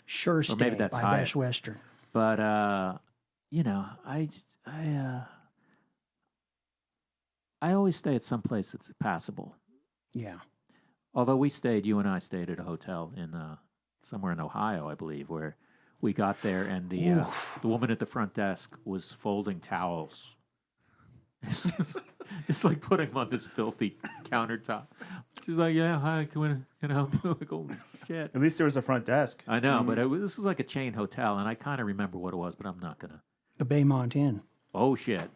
Sure Stay maybe that's by Hyatt. Best Western. But I always stay at some place that's passable. Yeah. Although you and I stayed at a hotel in somewhere in Ohio, I believe, where we got there and the woman at the front desk was folding towels. Just like putting him on this filthy countertop. She was like, "Yeah, hi, can I help you?" Like, holy shit. At least there was a front desk. I know, but this was like a chain hotel, and I kind of remember what it was, but I'm not gonna. The Baymont Inn. Oh shit!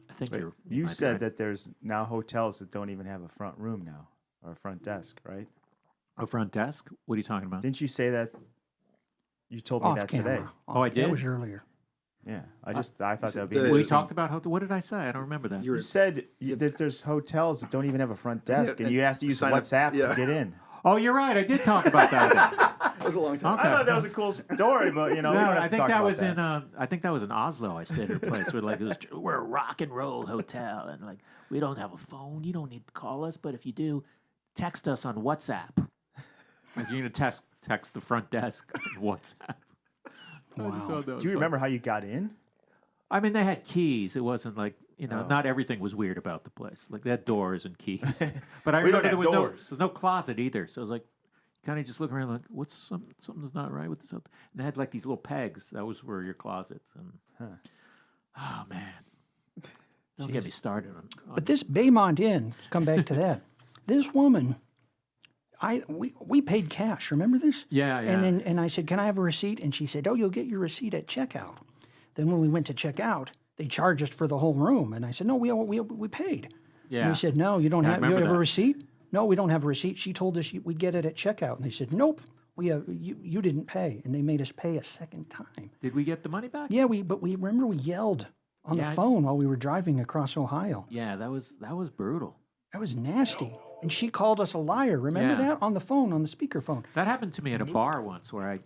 I think You might be said right. that there's now hotels that don't even have a front room now or a front desk, right? A front desk? What are you talking about? Didn't you say that? You told me Off that camera. today. Oh, I did? That was earlier. Yeah, I thought that would be. We interesting. talked about what did I say? I don't remember that. You said that there's hotels that don't even have a front desk, and you have to use sign up- WhatsApp yeah. to get in. Oh, you're right. I did talk about that. That was a long time. I thought that was a cool story, but you know, we No, don't have I to think talk that about was that. in. I think that was in Oslo. I stayed at a place where like we're a rock and roll hotel, and like we don't have a phone. You don't need to call us, but if you do, text us on WhatsApp. Like you're gonna text the front desk on WhatsApp. I just thought that was Do you fun. remember how you got in? I mean, they had keys. It wasn't like Oh. not everything was weird about the place. Like they had doors and keys. But I We don't remember have there doors. was no closet either. So I was like, kind of just looking around like, something's not right with this. And they had like these little pegs. That was where your closets. And oh man, don't get me started on. But this Baymont Inn, come back to that. This woman, we paid cash. Remember this? Yeah. And I said, "Can I have a receipt?" And she said, "Oh, you'll get your receipt at checkout." Then when we went to check out, they charged us for the whole room, and I said, "No, we paid." Yeah. And they said, "No, you don't Yeah, I have. You remember have a that. receipt?" "No, we don't have a receipt." She told us we'd get it at checkout, and they said, "Nope, you didn't pay," and they made us pay a second time. Did we get the money back? Yeah, but we remember we yelled on the phone while we were driving across Ohio. Yeah, that was brutal. That was nasty. And she called us a liar. Remember Yeah. that on the phone, on the speakerphone. That happened to me at a bar once where I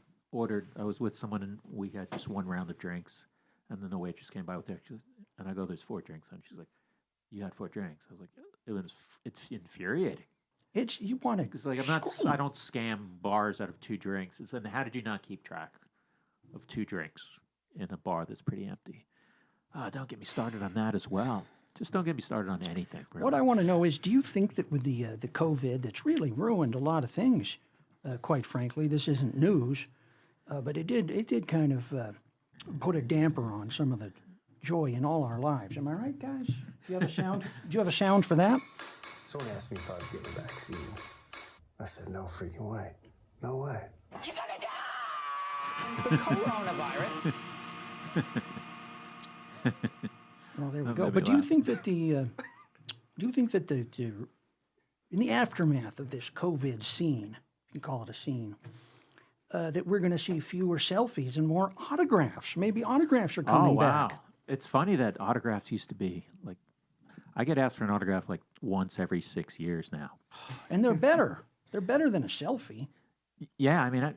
was with someone and we had just one round of drinks. And then the waitress came by with extras. And I go, "There's 4 drinks." And she's like, "You had 4 drinks." I was like, it's infuriating. It's, you want to. Because like I don't scam bars out of 2 drinks. It's, and how did you not keep track of 2 drinks in a bar that's pretty empty? Don't get me started on that as well. Just don't get me started on anything. Really. What I want to know is, do you think that with the COVID that's really ruined a lot of things, quite frankly, this isn't news, but it did kind of put a damper on some of the joy in all our lives. Am I right, guys? Do you have a sound? Do you have a sound for that? Someone asked me if I was getting a vaccine. I said, no freaking way. No way. You're gonna die! The coronavirus. Well, there we That go. made me But do you laugh. think that in the aftermath of this COVID scene, if you can call it a scene, that we're going to see fewer selfies and more autographs? Maybe autographs are coming Oh wow! back. It's funny that autographs used to be like, I get asked for an autograph like once every 6 years now. And they're better. They're better than a selfie. Yeah, I mean,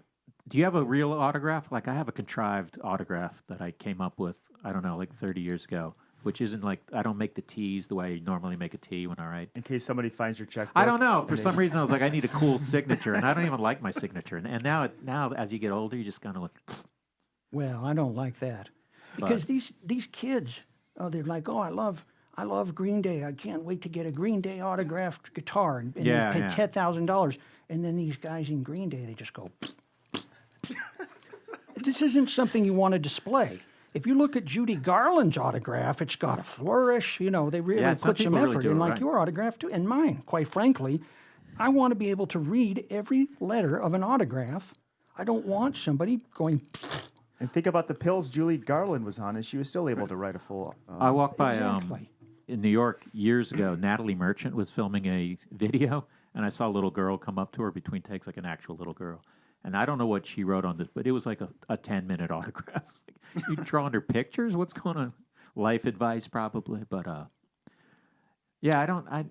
do you have a real autograph? Like I have a contrived autograph that I came up with, I don't know, like 30 years ago, which isn't like, I don't make the T's the way I normally make a T when I write. In case somebody finds your checkbook. I don't know. For and some they- reason, I was like, I need a cool signature, and I don't even like my signature. And now as you get older, you just kind of like, Well, I don't like that because these kids, they're like, "Oh, I love Green Day. I can't wait to get a Green Day autographed guitar," and Yeah, they pay yeah. $10,000. And then these guys in Green Day, they just go. This isn't something you want to display. If you look at Judy Garland's autograph, it's got a flourish. You know, they really Yeah, some put some people really effort do in, it like right. your autograph too, and mine. Quite frankly, I want to be able to read every letter of an autograph. I don't want somebody going. And think about the pills Julie Garland was on, and she was still able to write a full. I walked by Exactly. in New York years ago. Natalie Merchant was filming a video, and I saw a little girl come up to her between takes, like an actual little girl. And I don't know what she wrote on this, but it was like a 10-minute autograph. It's like, you drawing her pictures? What's going on? Life advice, probably. But yeah,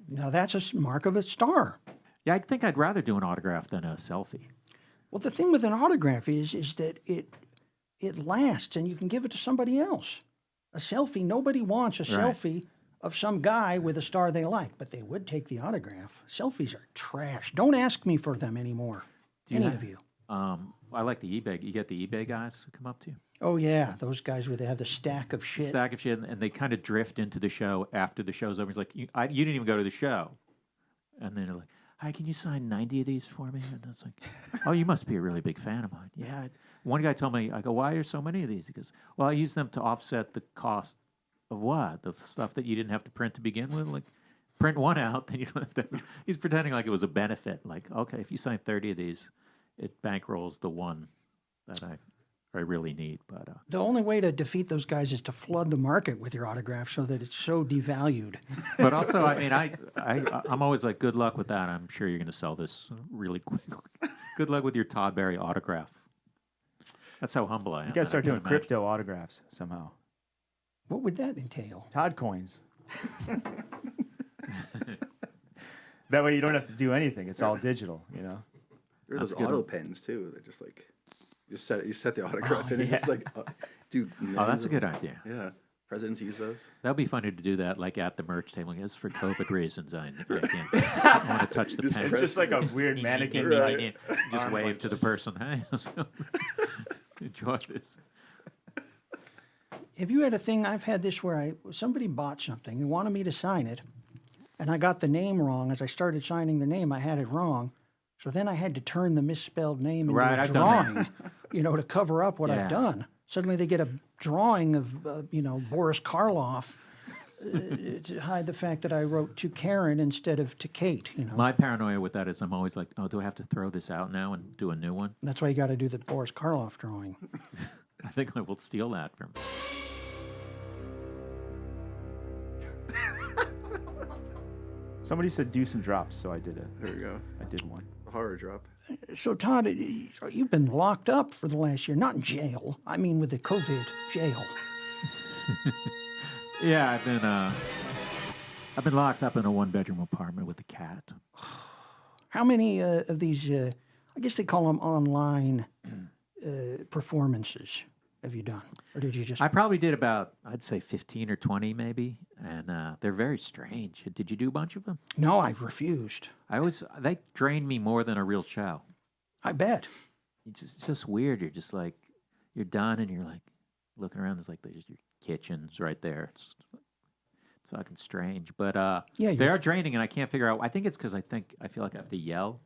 Now that's a mark of a star. Yeah, I think I'd rather do an autograph than a selfie. Well, the thing with an autograph is that it lasts, and you can give it to somebody else. A selfie, nobody wants a Right. selfie of some guy with a star they like, but they would take the autograph. Selfies are trash. Don't ask me for them anymore. Any of you. I like the eBay. You get the eBay guys who come up to you. Oh yeah, those guys where they have the stack of shit. Stack of shit, and they kind of drift into the show after the show's over. He's like, you didn't even go to the show. And then they're like, "Hi, can you sign 90 of these for me?" And it's like, "Oh, you must be a really big fan of mine." Yeah. One guy told me, I go, "Why are so many of these?" He goes, "Well, I use them to offset the cost of what? The stuff that you didn't have to print to begin with? Like, print one out, then you don't have to. He's pretending like it was a benefit. Like, okay, if you sign 30 of these, it bankrolls the one that I really need. But The only way to defeat those guys is to flood the market with your autograph so that it's so devalued. But also, I mean, I'm always like, good luck with that. I'm sure you're going to sell this really quickly. Good luck with your Todd Barry autograph. That's how humble I am. You got to start I can't doing imagine. crypto autographs somehow. What would that entail? Todd coins. That way you don't have to do anything. It's all digital, you know. There are That's those good. auto pens too. They're just like you set the autograph in. And yeah. It's like, dude. Oh, that's a good idea. Yeah, presidents use those. That would be funny to do that, like at the merch table. It's for COVID reasons. I can't want to touch the pen. It's just like a weird mannequin. Right. Just wave to the person. Hey, enjoy this. Have you had a thing? I've had this where somebody bought something and wanted me to sign it, and I got the name wrong. As I started signing the name, I had it wrong. So then I had to turn the misspelled name into Right, a I've done drawing, to cover up what I've Yeah. done. Suddenly they get a drawing of, Boris Karloff to hide the fact that I wrote to Karen instead of to Kate. My paranoia with that is I'm always like, oh, do I have to throw this out now and do a new one? That's why you got to do the Boris Karloff drawing. I think I will steal that from. Somebody said do some drops, so I did it. There we go. I did one. A horror drop. So, Todd, you've been locked up for the last year, not in jail. I mean, with the COVID jail. Yeah, I've been locked up in a one-bedroom apartment with a cat. How many of these, I guess they call them online performances, have you done? Or did you just... I probably did about, I'd say 15 or 20 maybe, and they're very strange. Did you do a bunch of them? No, I refused. They drained me more than a real show. I bet. It's just weird. You're just like, you're done and you're like looking around. It's like there's your kitchen's right there. It's fucking strange. But Yeah, they are draining and I can't figure out. I think it's because I feel like I have to yell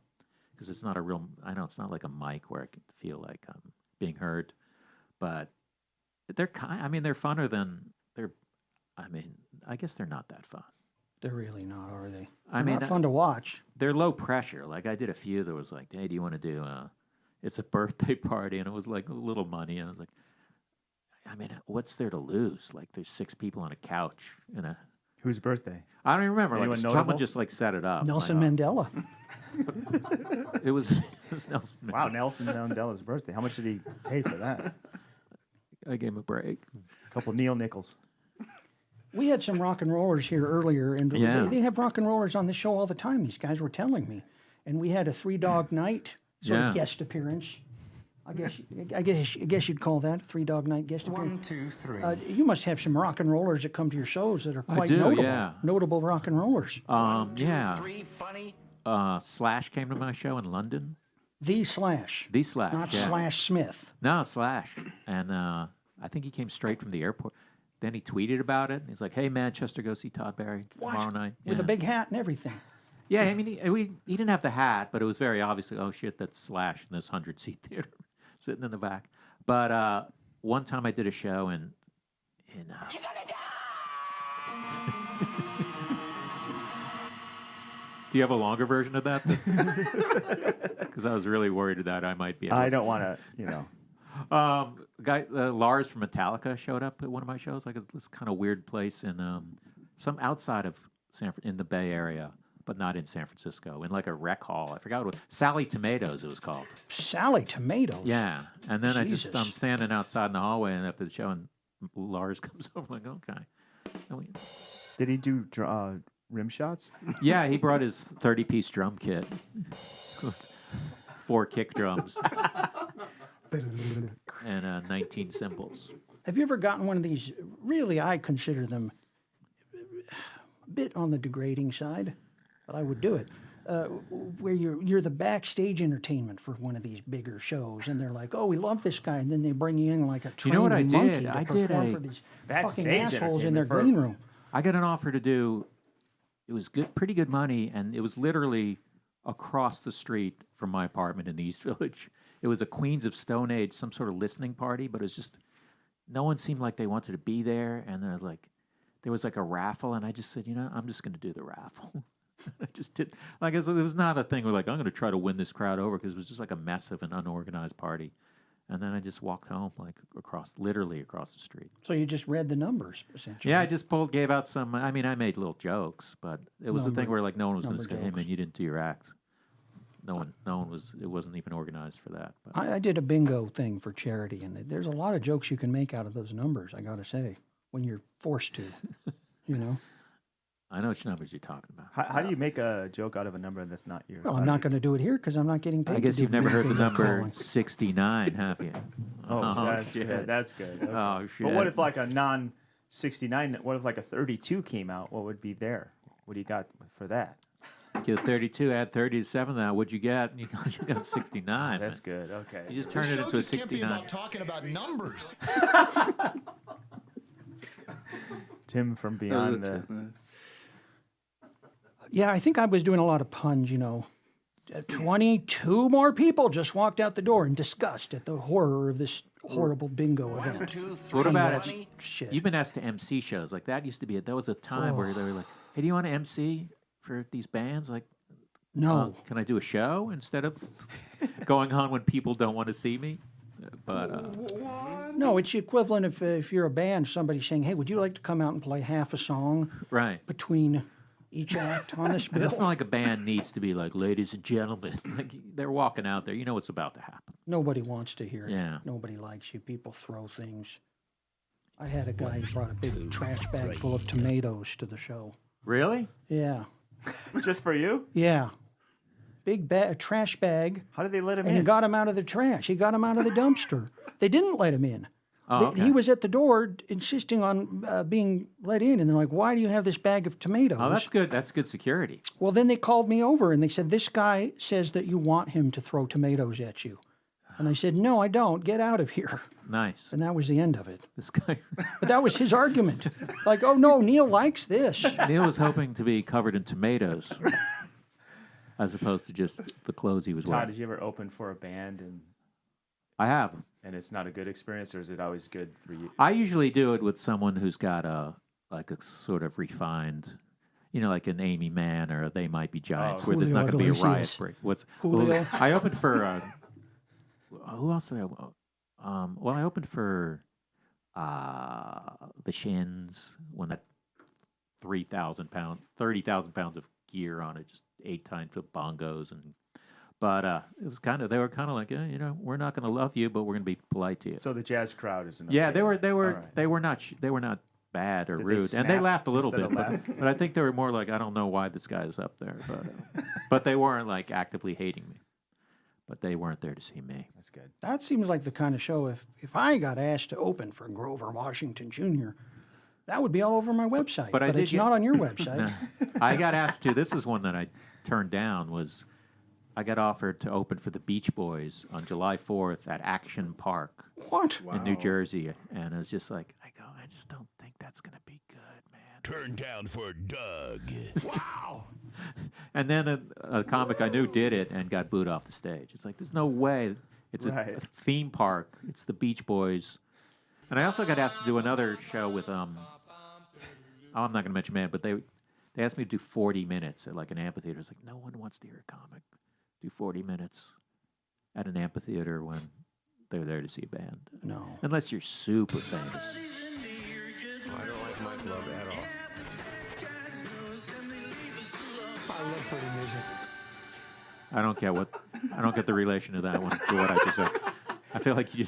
because it's not a real, I know it's not like a mic where I can feel like I'm being heard. But they're they're funner than I guess they're not that fun. They're really not, are they? I They're mean, not fun to watch. They're low pressure. Like I did a few that was like, hey, do you want to do it's a birthday party? And it was like a little money. And I was like, I mean, what's there to lose? Like there's 6 people on a couch in a... Whose birthday? I don't even remember. Anyone Like notable? someone just like set it up. Nelson like, Mandela. It was Nelson Mandela. Wow, Nelson Mandela's birthday. How much did he pay for that? I gave him a break. A couple Neil Nichols. We had some rock and rollers here earlier, and Yeah. they have rock and rollers on the show all the time. These guys were telling me, and we had a 3-dog night sort of Yeah. guest appearance. I guess you'd call that a 3-dog night guest appearance. 1, 2, 3. You must have some rock and rollers that come to your shows that are quite do, notable. yeah. Notable rock and rollers. Yeah. 3 funny. Slash came to my show in London. The Slash. The Slash. Not yeah. Slash Smith. No, Slash. And I think he came straight from the airport. Then he tweeted about it. He's like, hey, Manchester, go see Todd Barry tomorrow night. With a Yeah. big hat and everything. Yeah, I mean, he didn't have the hat, but it was very obviously, oh, shit, that's Slash in this 100-seat theater sitting in the back. But one time I did a show in Do you have a longer version of that? Because I was really worried that I might be able I don't want to, Lars from Metallica showed up at one of my shows, like this kind of weird place in some outside of in the Bay Area, but not in San Francisco, in like a rec hall. I forgot what Sally Tomatoes it was called. Sally Tomatoes? Yeah, and then Jesus. I'm standing outside in the hallway, and after the show, and Lars comes over, like, okay. Did he do rim shots? Yeah, he brought his 30-piece drum kit, 4 kick drums. And 19 cymbals. Have you ever gotten one of these? Really, I consider them a bit on the degrading side, but I would do it. Where you're the backstage entertainment for one of these bigger shows, and they're like, "Oh, we love this guy," and then they bring you in like a trained what I monkey did? to I did perform a for these backstage fucking assholes in their entertainment for- green room. I got an offer to do. It was pretty good money, and it was literally across the street from my apartment in the East Village. It was a Queens of Stone Age, some sort of listening party, but it was just no one seemed like they wanted to be there, and they're like, there was like a raffle, and I just said, I'm just going to do the raffle. I just did. Like, it was not a thing where like I'm going to try to win this crowd over, because it was just like a mess of an unorganized party. And then I just walked home, like literally across the street. So you just read the numbers, essentially. Yeah, I just gave out some. I mean, I made little jokes, but it was a thing where like no one was going to say, "Hey man, you didn't do your act." No one was. It wasn't even organized for that. But. I did a bingo thing for charity, and there's a lot of jokes you can make out of those numbers. I got to say, when you're forced to, I know which numbers you're talking about. How do you make a joke out of a number that's not yours? Well, I'm not going to do it here because I'm not getting paid. I guess you've never heard the number 69, have you? That's good. That's good. Okay. Oh shit! But what if like a non-69? What if like a 32 came out? What would be there? What do you got for that? Get 32, add 30 to 7. That what'd you get? You got 69. That's good. Okay. You just turn it into a 69. Can't be about talking about numbers. Tim from beyond the. Yeah, I think I was doing a lot of puns, 22 more people just walked out the door in disgust at the horror of this horrible bingo event. What about it? Shit. You've been asked to MC shows. Like, that used to be there was a time where they were like, hey, do you want to MC for these bands? Like, no. Can I do a show instead of going on when people don't want to see me? But no, it's the equivalent of if you're a band, somebody saying, hey, would you like to come out and play half a song between each act on this bill? It's not like a band needs to be like, ladies and gentlemen. Like, they're walking out there. You know what's about to happen. Nobody wants to hear it. Yeah. Nobody likes you. People throw things. I had a guy who brought a big trash bag full of tomatoes to the show. Really? Yeah. Just for you? Yeah. Big trash bag. How did they let him and in? He got him out of the trash. He got him out of the dumpster. They didn't let him in. Oh, okay. He was at the door insisting on being let in, and they're like, why do you have this bag of tomatoes? Oh, that's good. That's good security. Well, then they called me over, and they said, this guy says that you want him to throw tomatoes at you. And I said, no, I don't. Get out of here. Nice. And that was the end of it. This guy. But that was his argument. Like, oh, no, Neil likes this. Neil was hoping to be covered in tomatoes as opposed to just the clothes he was Todd, wearing. did you ever open for a band and I have. And it's not a good experience, or is it always good for you? I usually do it with someone who's got a sort of refined, like an Amy Mann or They Might Be Giants, where there's not going to be a riot break. Julio. I opened for who else did I? Well, I opened for the Shins when that 30,000 pounds of gear on it, just 8 times with bongos But it was they were kind of like, we're not going to love you, but we're going to be polite to you. So the jazz crowd isn't. Yeah, okay. they were not bad or Did rude, and they laughed a little instead bit, of but I think they were more like, I don't know why this guy is up there, but they weren't like actively hating me, but they weren't there to see me. That's good. That seems like the kind of show, if I got asked to open for Grover Washington Jr., that would be all over my website, but it's not on your website. No. I got asked to, this is one that I turned down, I got offered to open for the Beach Boys on July 4th at Action Park. What? In New Jersey. And it was just like, I just don't think that's going to be good, man. Turn down for Doug. Wow. And then a comic I knew did it and got booed off the stage. It's like, there's no way. It's a theme park. It's the Beach Boys. And I also got asked to do another show with, I'm not going to mention man, but they asked me to do 40 minutes at like an amphitheater. It's like, no one wants to hear a comic do 40 minutes at an amphitheater when they're there to see a band. No. Unless you're super famous. I don't like my club at all. I love pretty music. I don't get the relation to that one to what I just said. I feel like you're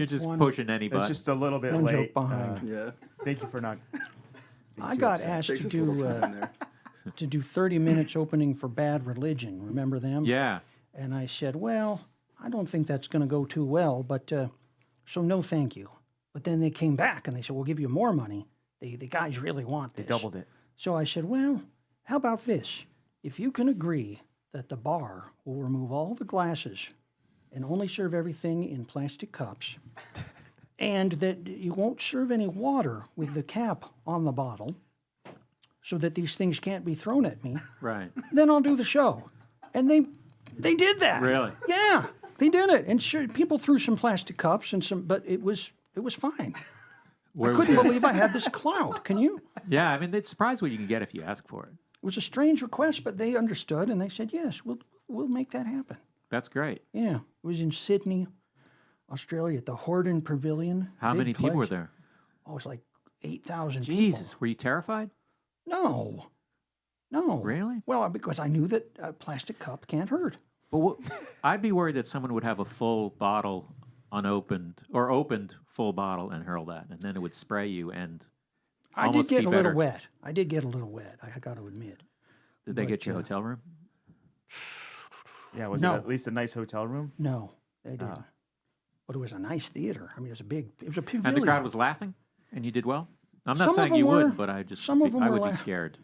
just pushing any button. It's just a little bit one late. joke behind. Yeah. Thank you for not. I got asked to do 30 minutes opening for Bad Religion. Remember them? Yeah. And I said, well, I don't think that's going to go too well, but so no thank you. But then they came back and they said, we'll give you more money. The guys really want this. They doubled it. So I said, well, how about this? If you can agree that the bar will remove all the glasses and only serve everything in plastic cups, and that you won't serve any water with the cap on the bottle, so that these things can't be thrown at me, right? Then I'll do the show. And they did that. Really? Yeah, they did it. And sure, people threw some plastic cups but it was fine. I couldn't believe I had this clout. Can you? Yeah, I mean, it's surprised what you can get if you ask for it. It was a strange request, but they understood and they said, yes, we'll make that happen. That's great. Yeah, it was in Sydney, Australia, at the Horden Pavilion. How Big many people were place. there? Oh, it was like 8,000 Jesus, were you terrified? No. No. Really? Well, because I knew that a plastic cup can't hurt. But I'd be worried that someone would have a full bottle unopened or opened full bottle and hurl that, and then it would spray you and I did almost get be a better. little wet. I did get a little wet, I got to admit. Did they But, get you a hotel room? Yeah, was No. it at least a nice hotel room? No, they didn't. But it was a nice theater. I mean, it was a pavilion. And the crowd was laughing, and you did well. I'm not Some of saying them you were. wouldn't, but I just Some of them I were would be laugh- scared.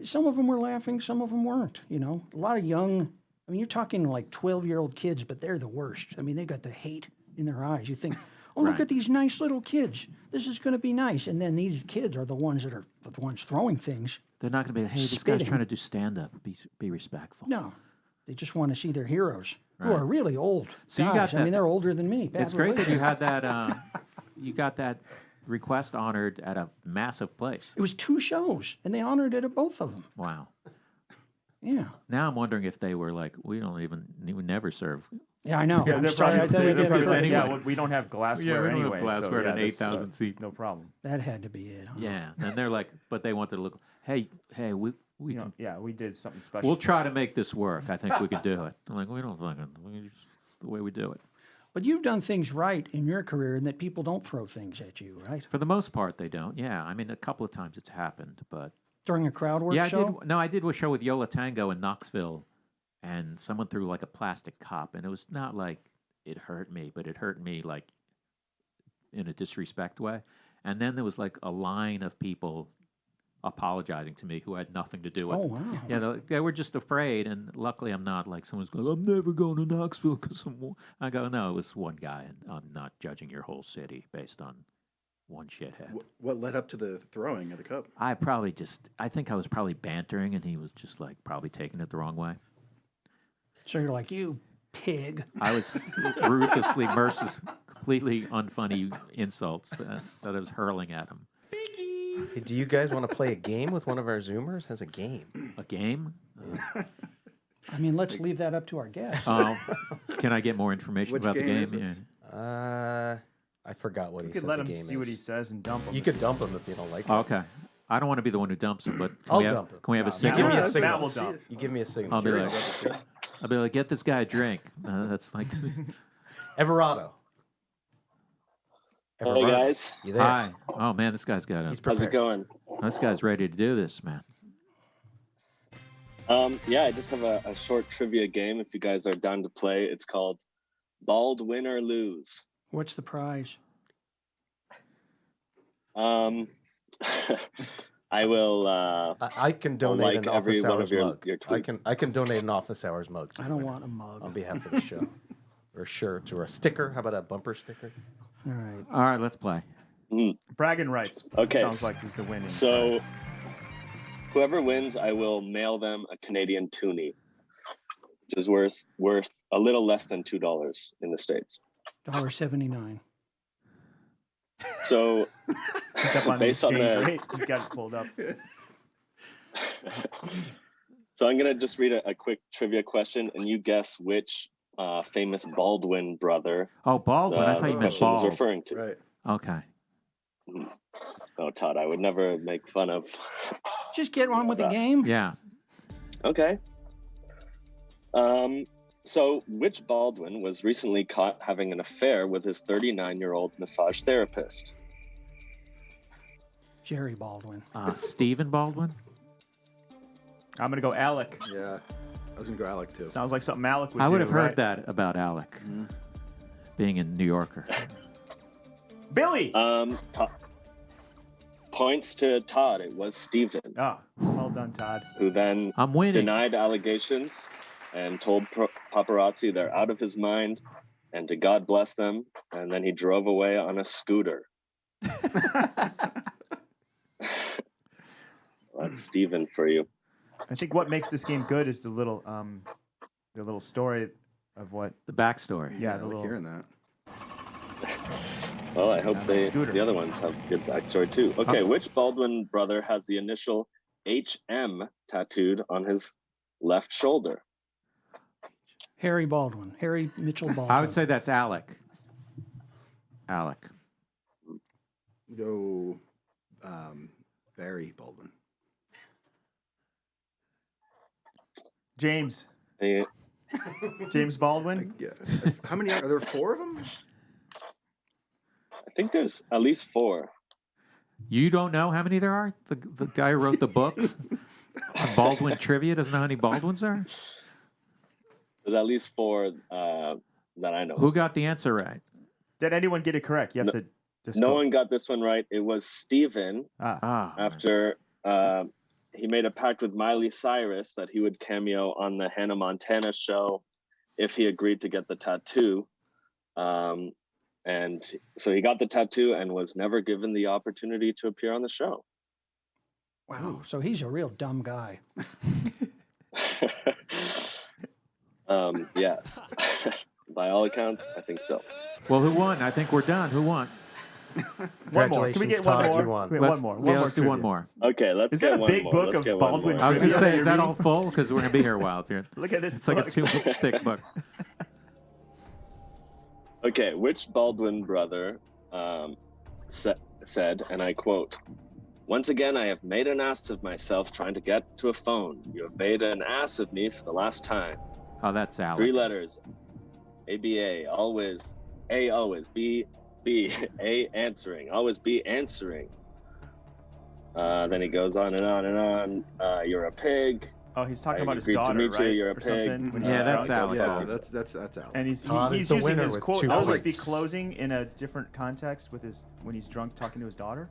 Some of them were laughing, some of them weren't. You know, a lot of young. I mean, you're talking like 12-year-old kids, but they're the worst. I mean, they got the hate in their eyes. You think, oh, look Right. at these nice little kids. This is going to be nice. And then these kids are the ones that are the ones throwing things. They're not going to be, hey, this Spitting. guy's trying to do stand-up. Be respectful. No, they just want to see their heroes who Right. are really old. So you guys. got I mean, that- they're older than me. It's great that you had that. You got that request honored at a massive place. It was 2 shows, and they honored it at both of them. Wow. Yeah. Now I'm wondering if they were like, we never serve. Yeah, I know. Yeah, I'm they're sorry, I probably- thought we they're did probably it. saying, yeah, Anyway. well, we don't have glassware Yeah, we don't have anyway. glassware so, at an yeah, this, 8,000 seat. No problem. That had to be it. Huh? Yeah, and they're like, but they wanted to look. Hey, we You know, can, yeah, we did something special. we'll try to make this work. I think we could do it. I'm like, we don't fucking. It's the way we do it. But you've done things right in your career, and that people don't throw things at you, right? For the most part, they don't. Yeah, I mean, a couple of times it's happened, but During a crowd work yeah, show. I did. No, I did a show with Yola Tango in Knoxville, and someone threw like a plastic cup, and it was not like it hurt me, but it hurt me like in a disrespect way. And then there was like a line of people apologizing to me who had nothing to do with Oh, it. wow. Yeah, they were just afraid, and luckily I'm not like someone's going, I'm never going to Knoxville because I go, no, it was one guy, and I'm not judging your whole city based on one shithead. What led up to the throwing of the cup? I think I was probably bantering, and he was just like probably taking it the wrong way. So you're like, you pig. I was ruthlessly, completely unfunny insults that I was hurling at him. Hey, do you guys want to play a game with one of our Zoomers? Has a game? A game? I mean, let's leave that up to our guests. Can I get more information Which about the game game? is this? I forgot what You he could said let the him game see what is. he says and dump him. You could dump him if you don't like it. Okay. I don't want to be the one who dumps him, but I'll dump him. can we have a You signal? give me a Matt signal. will dump. You give me a signal. I'll be Curious like, about this game. get this guy a drink. That's like, Everardo. Hey Everardo. guys, You there? hi. Oh man, this guy's got He's a. how's prepared. it going? This guy's ready to do this, man. Yeah, I just have a short trivia game. If you guys are down to play, it's called Baldwin or Lose. What's the prize? I will. I can donate like an every office one hours of your mug. tweets. I can donate an office hours mug. To I the don't winner want a mug. on behalf of the show, or a shirt, or a sticker. How about a bumper sticker? All right. All right, let's play. Bragging rights. Okay. Sounds like he's the winning. So, whoever wins, I will mail them a Canadian toonie, which is worth a little less than $2 in the States. $1.79. So, He's up on the based on exchange the rate. He's got it pulled up. So I'm gonna just read a quick trivia question, and you guess which famous Baldwin brother. Oh, Baldwin. I thought you meant question was bald. referring to. Right. Okay. Oh, Todd, I would never make fun of. Just get on with the game. Yeah. Okay. So which Baldwin was recently caught having an affair with his 39-year-old massage therapist? Jerry Baldwin. Stephen Baldwin. I'm gonna go Alec. Yeah, I was gonna go Alec too. Sounds like something Alec would I would do, have heard right? that about Alec, being a New Yorker. Billy. Points to Todd. It was Stephen. Oh, well done, Todd. Who then I'm winning. denied allegations and told paparazzi they're out of his mind and to God bless them. And then he drove away on a scooter. That's Stephen for you. I think what makes this game good is the little story of what the backstory. Yeah, I the like little. hearing that. Well, I hope Scooter. the other ones have good backstory too. Okay, which Baldwin brother has the initial HM tattooed on his left shoulder? Harry Baldwin, Harry Mitchell Baldwin. I would say that's Alec. Alec. Go Barry Baldwin. James. Yeah. James Baldwin. Yeah. How many are there? 4 of them? I think there's at least 4. You don't know how many there are? The guy who wrote the book on Baldwin trivia doesn't know how many Baldwins there are? There's at least 4 that I know. Who got the answer right? Did anyone get it correct? You have to. No one got this one right. It was Steven. Ah. After he made a pact with Miley Cyrus that he would cameo on the Hannah Montana show if he agreed to get the tattoo. And so he got the tattoo and was never given the opportunity to appear on the show. Wow, so he's a real dumb guy. Yes. By all accounts, I think so. Well, who won? I think we're done. Who won? One more. Can we get one more? Let's, One more. One more let's do one more. Okay, let's Is get that a one big more. book Let's of get one Baldwin more. I was going to say, trivia is that you're all full? Because we're going to be here a while. Look at this It's like a book. 2-stick book. Okay, which Baldwin brother said, and I quote, "Once again, I have made an ass of myself trying to get to a phone. You have made an ass of me for the last time." Oh, that's Alec. 3 letters. ABA, always. A, always. B, A, answering. Always be answering. Then he goes on and on and on. You're a pig. Oh, he's talking I about his agreed to daughter, meet you, right? you're a Or pig. something, when he's Yeah, that's drunk. Alec. Yeah, Baldwin. that's Alec. And he's Todd is he's the using winner his with quote 2 always be points. closing in a different context with his when he's drunk talking to his daughter.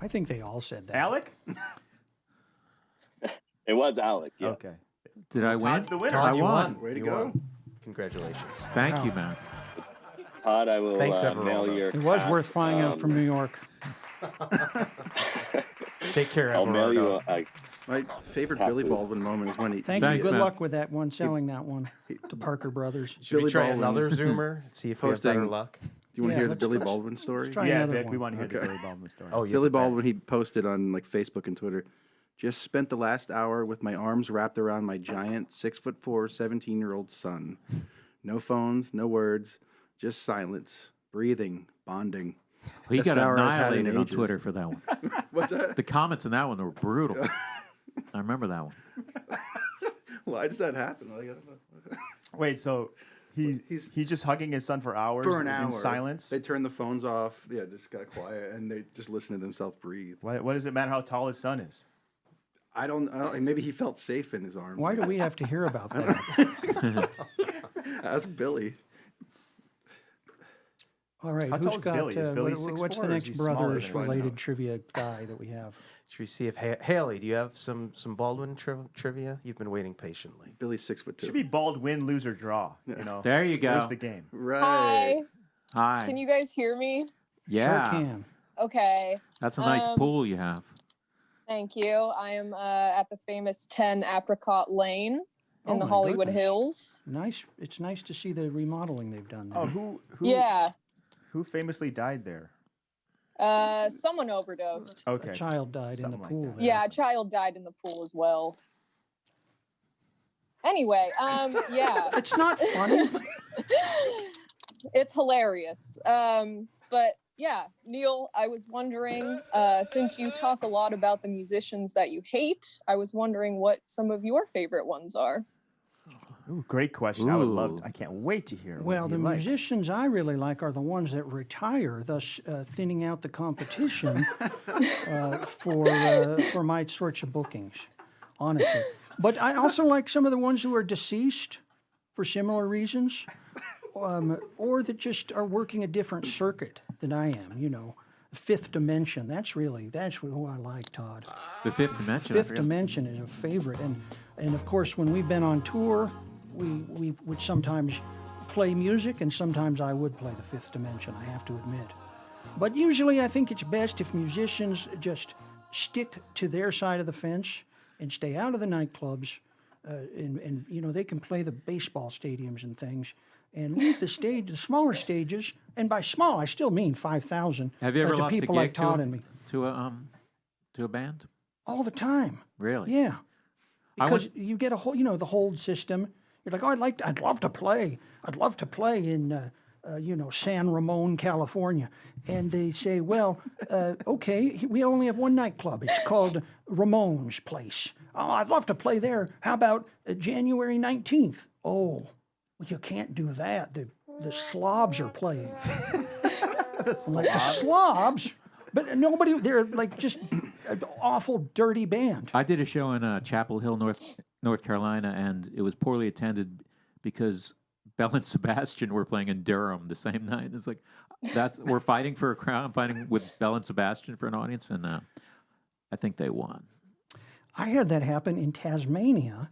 I think they all said that. Alec? It was Alec, yes. Okay. Did I win? Todd's the winner. Todd, I you won. won. Way to You go. won. Congratulations. Thank you, man. Todd, I will Thanks, mail everyone. your It was cat, worth flying out from New York. Take care, I'll mail you Everardo. My favorite Cat Billy food. Baldwin moment is when he. Thank Thanks, you. Good man. luck with that one, selling that one to Parker Brothers. Should we Billy try Baldwin another Zoomer? See if we have better posting- luck. Do you want to Yeah, hear the let's- Billy let's- Baldwin story? try Yeah, another Vic, we one. want to hear the Okay. Billy Baldwin story. Oh, yeah. Billy Baldwin, he posted on like Facebook and Twitter. Just spent the last hour with my arms wrapped around my giant 6'4", 17-year-old son. No phones, no words, just silence, breathing, bonding. He Best got hour I've had in annihilated on ages. Twitter for that one. What's that? The comments in that one were brutal. I remember that one. Why does that happen? I don't know. Wait, so he's just hugging his son for hours For an hour. in silence? They turned the phones off. Yeah, just got quiet, and they just listened to themselves breathe. What does it matter how tall his son is? I don't know. Maybe he felt safe in his arms. Why do we have to hear about that? Ask Billy. All right, How tall who's is got, Billy? Is Billy 6'4", what's the or is next he smaller than his brothers-related son? trivia guy that we have? Should we see if Haley? Do you have some Baldwin trivia? You've been waiting patiently. Billy's 6'2". Should be bald win, lose, or draw. You know, There you go. Where's the game? Right. Hi. Can you guys hear me? Yeah. Sure can. Okay. That's a nice pool you have. Thank you. I am at the famous 10 Apricot Lane in Oh the my Hollywood goodness. Hills. Nice. It's nice to see the remodeling they've done there. Oh, who Yeah. who famously died there? Someone overdosed. Okay. A child died in the Something like pool. that. there. Yeah, a child died in the pool as well. Anyway, yeah. It's not funny. It's hilarious. But yeah, Neil, I was wondering, since you talk a lot about the musicians that you hate, I was wondering what some of your favorite ones are. Ooh, great question. I would love. Ooh. I can't wait to hear. Well, what the he likes. musicians I really like are the ones that retire, thus thinning out the competition for my sorts of bookings, honestly. But I also like some of the ones who are deceased for similar reasons, or that just are working a different circuit than I am. You know, Fifth Dimension. That's who I like, Todd. The Fifth Dimension. I Fifth forgot. Dimension is a favorite, and of course when we've been on tour, we would sometimes play music, and sometimes I would play the Fifth Dimension, I have to admit. But usually I think it's best if musicians just stick to their side of the fence and stay out of the nightclubs, and you know, they can play the baseball stadiums and things, and leave the stage, the smaller stages, and by small I still mean 5,000. Have you ever to lost a people gig like Todd and me to a band? all the time? Really? Yeah, I because went- you get a whole, the hold system. You're like, oh, I'd love to play. I'd love to play in, San Ramon, California. And they say, well, okay, we only have one nightclub. It's called Ramon's Place. Oh, I'd love to play there. How about January 19th? Oh, well, you can't do that. The slobs are playing. I'm like, the slobs? But nobody, they're like just an awful, dirty band. I did a show in Chapel Hill, North Carolina, and it was poorly attended because Bell and Sebastian were playing in Durham the same night. It's like we're fighting for a crowd. I'm fighting with Bell and Sebastian for an audience, and I think they won. I had that happen in Tasmania,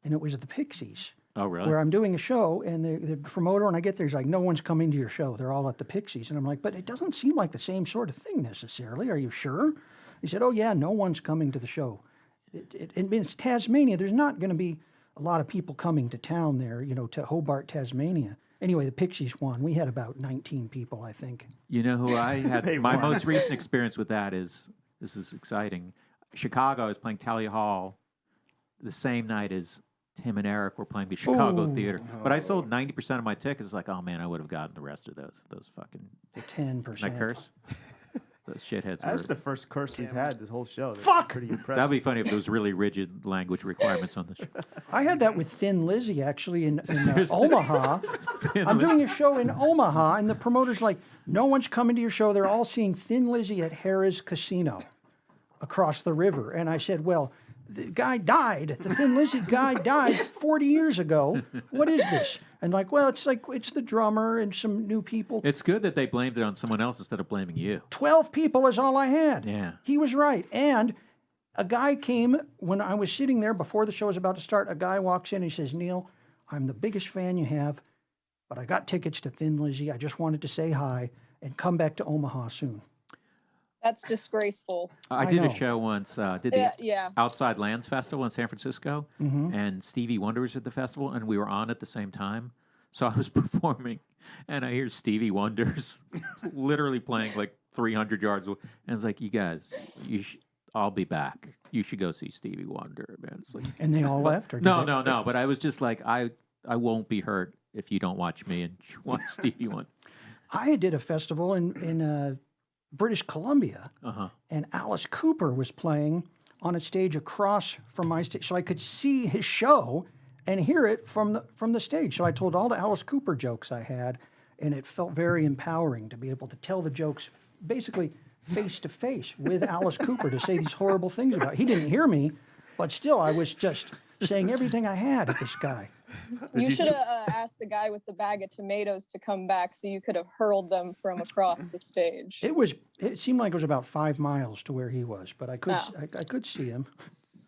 and it was at the Pixies. Oh, really? Where I'm doing a show, and the promoter, when I get there, he's like, no one's coming to your show. They're all at the Pixies. And I'm like, but it doesn't seem like the same sort of thing necessarily. Are you sure? He said, oh, yeah, no one's coming to the show. It's Tasmania. There's not going to be a lot of people coming to town there, to Hobart, Tasmania. Anyway, the Pixies won. We had about 19 people, I think. You know who I had? They My won. most recent experience with that is, this is exciting. Chicago is playing Talia Hall the same night as Tim and Eric were playing the Chicago Ooh. Theater. But I sold 90% of my tickets. Like, oh man, I would have gotten the rest of those fucking. The 10%. Can I curse? Those shitheads. That's were, the first curse we've had this whole show. That's Fuck! Pretty impressive. That'd be funny if there was really rigid language requirements on the show. I had that with Thin Lizzy, actually, in Seriously? Omaha. I'm doing a show in Omaha, and the promoter's like, no one's coming to your show. They're all seeing Thin Lizzy at Harrah's Casino across the river. And I said, well, the guy died. The Thin Lizzy guy died 40 years ago. What is this? And like, well, it's the drummer and some new people. It's good that they blamed it on someone else instead of blaming you. 12 people is all I had. Yeah. He was right. And a guy came when I was sitting there before the show was about to start. A guy walks in and he says, Neil, I'm the biggest fan you have, but I got tickets to Thin Lizzy. I just wanted to say hi and come back to Omaha soon. That's disgraceful. I did know. a show once, did the Yeah. Outside Lands Festival in San Francisco, and Stevie Wonder was at the festival, and we were on at the same time. So I was performing, and I hear Stevie Wonder's literally playing like 300 yards away. And it's like, you guys, I'll be back. You should go see Stevie Wonder, man. It's like, And they all left? Or did no, they- no, no. But I was just like, I won't be hurt if you don't watch me and watch Stevie Wonder. I did a festival in British Columbia, and Alice Cooper was playing on a stage across from my stage, so I could see his show and hear it from the stage. So I told all the Alice Cooper jokes I had, and it felt very empowering to be able to tell the jokes basically face to face with Alice Cooper, to say these horrible things about it. He didn't hear me, but still I was just saying everything I had at this guy. You should have asked the guy with the bag of tomatoes to come back so you could have hurled them from across the stage. It seemed like it was about 5 miles to where he was, but I could Oh. I could see him.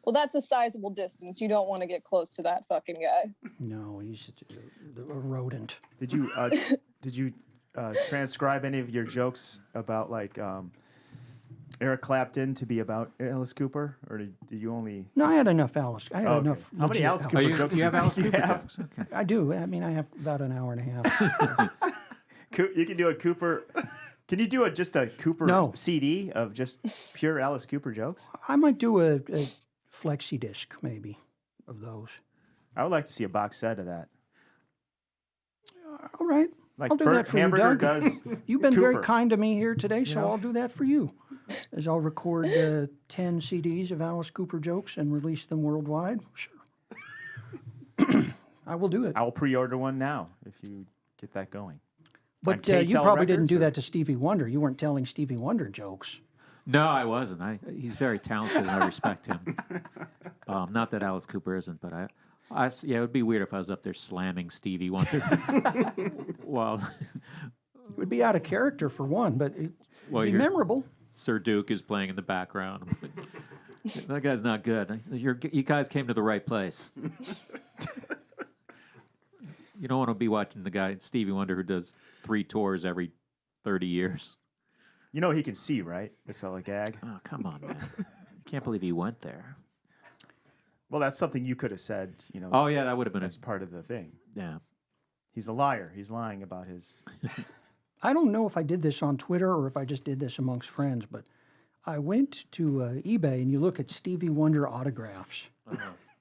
Well, that's a sizable distance. You don't want to get close to that fucking guy. No, he's a rodent. Did you transcribe any of your jokes about like Eric Clapton to be about Alice Cooper, or did you only? No, I had enough Alice. I had Okay. enough. How many legit Alice Cooper jokes? You have Alice you Cooper have? jokes? Okay. I do. I mean, I have about an hour and a half. You can do a Cooper. Can you do just a Cooper No. CD of just pure Alice Cooper jokes? I might do a flexi disc, maybe, of those. I would like to see a box set of that. All right. Like I'll do Bert that for Hamburger you, Doug. does You've been very Cooper. kind to me here today, so know? I'll do that for you. As I'll record 10 CDs of Alice Cooper jokes and release them worldwide. Sure. I will do it. I will pre-order one now if you get that going. But On KTEL you probably didn't Records, do or- that to Stevie Wonder. You weren't telling Stevie Wonder jokes. No, I wasn't. He's very talented, and I respect him. Not that Alice Cooper isn't, but yeah, it would be weird if I was up there slamming Stevie Wonder. Well, It would be out of character for one, but it'd be you're- memorable. Sir Duke is playing in the background. I'm like, that guy's not good. You guys came to the right place. You don't want to be watching the guy Stevie Wonder who does 3 tours every 30 years. You know he can see, right? It's all a gag. Oh, come on, man. I can't believe he went there. Well, that's something you could have said, Oh, yeah, that would have been as part of the thing. Yeah. He's a liar. He's lying about his. I don't know if I did this on Twitter or if I just did this amongst friends, but I went to eBay and you look at Stevie Wonder autographs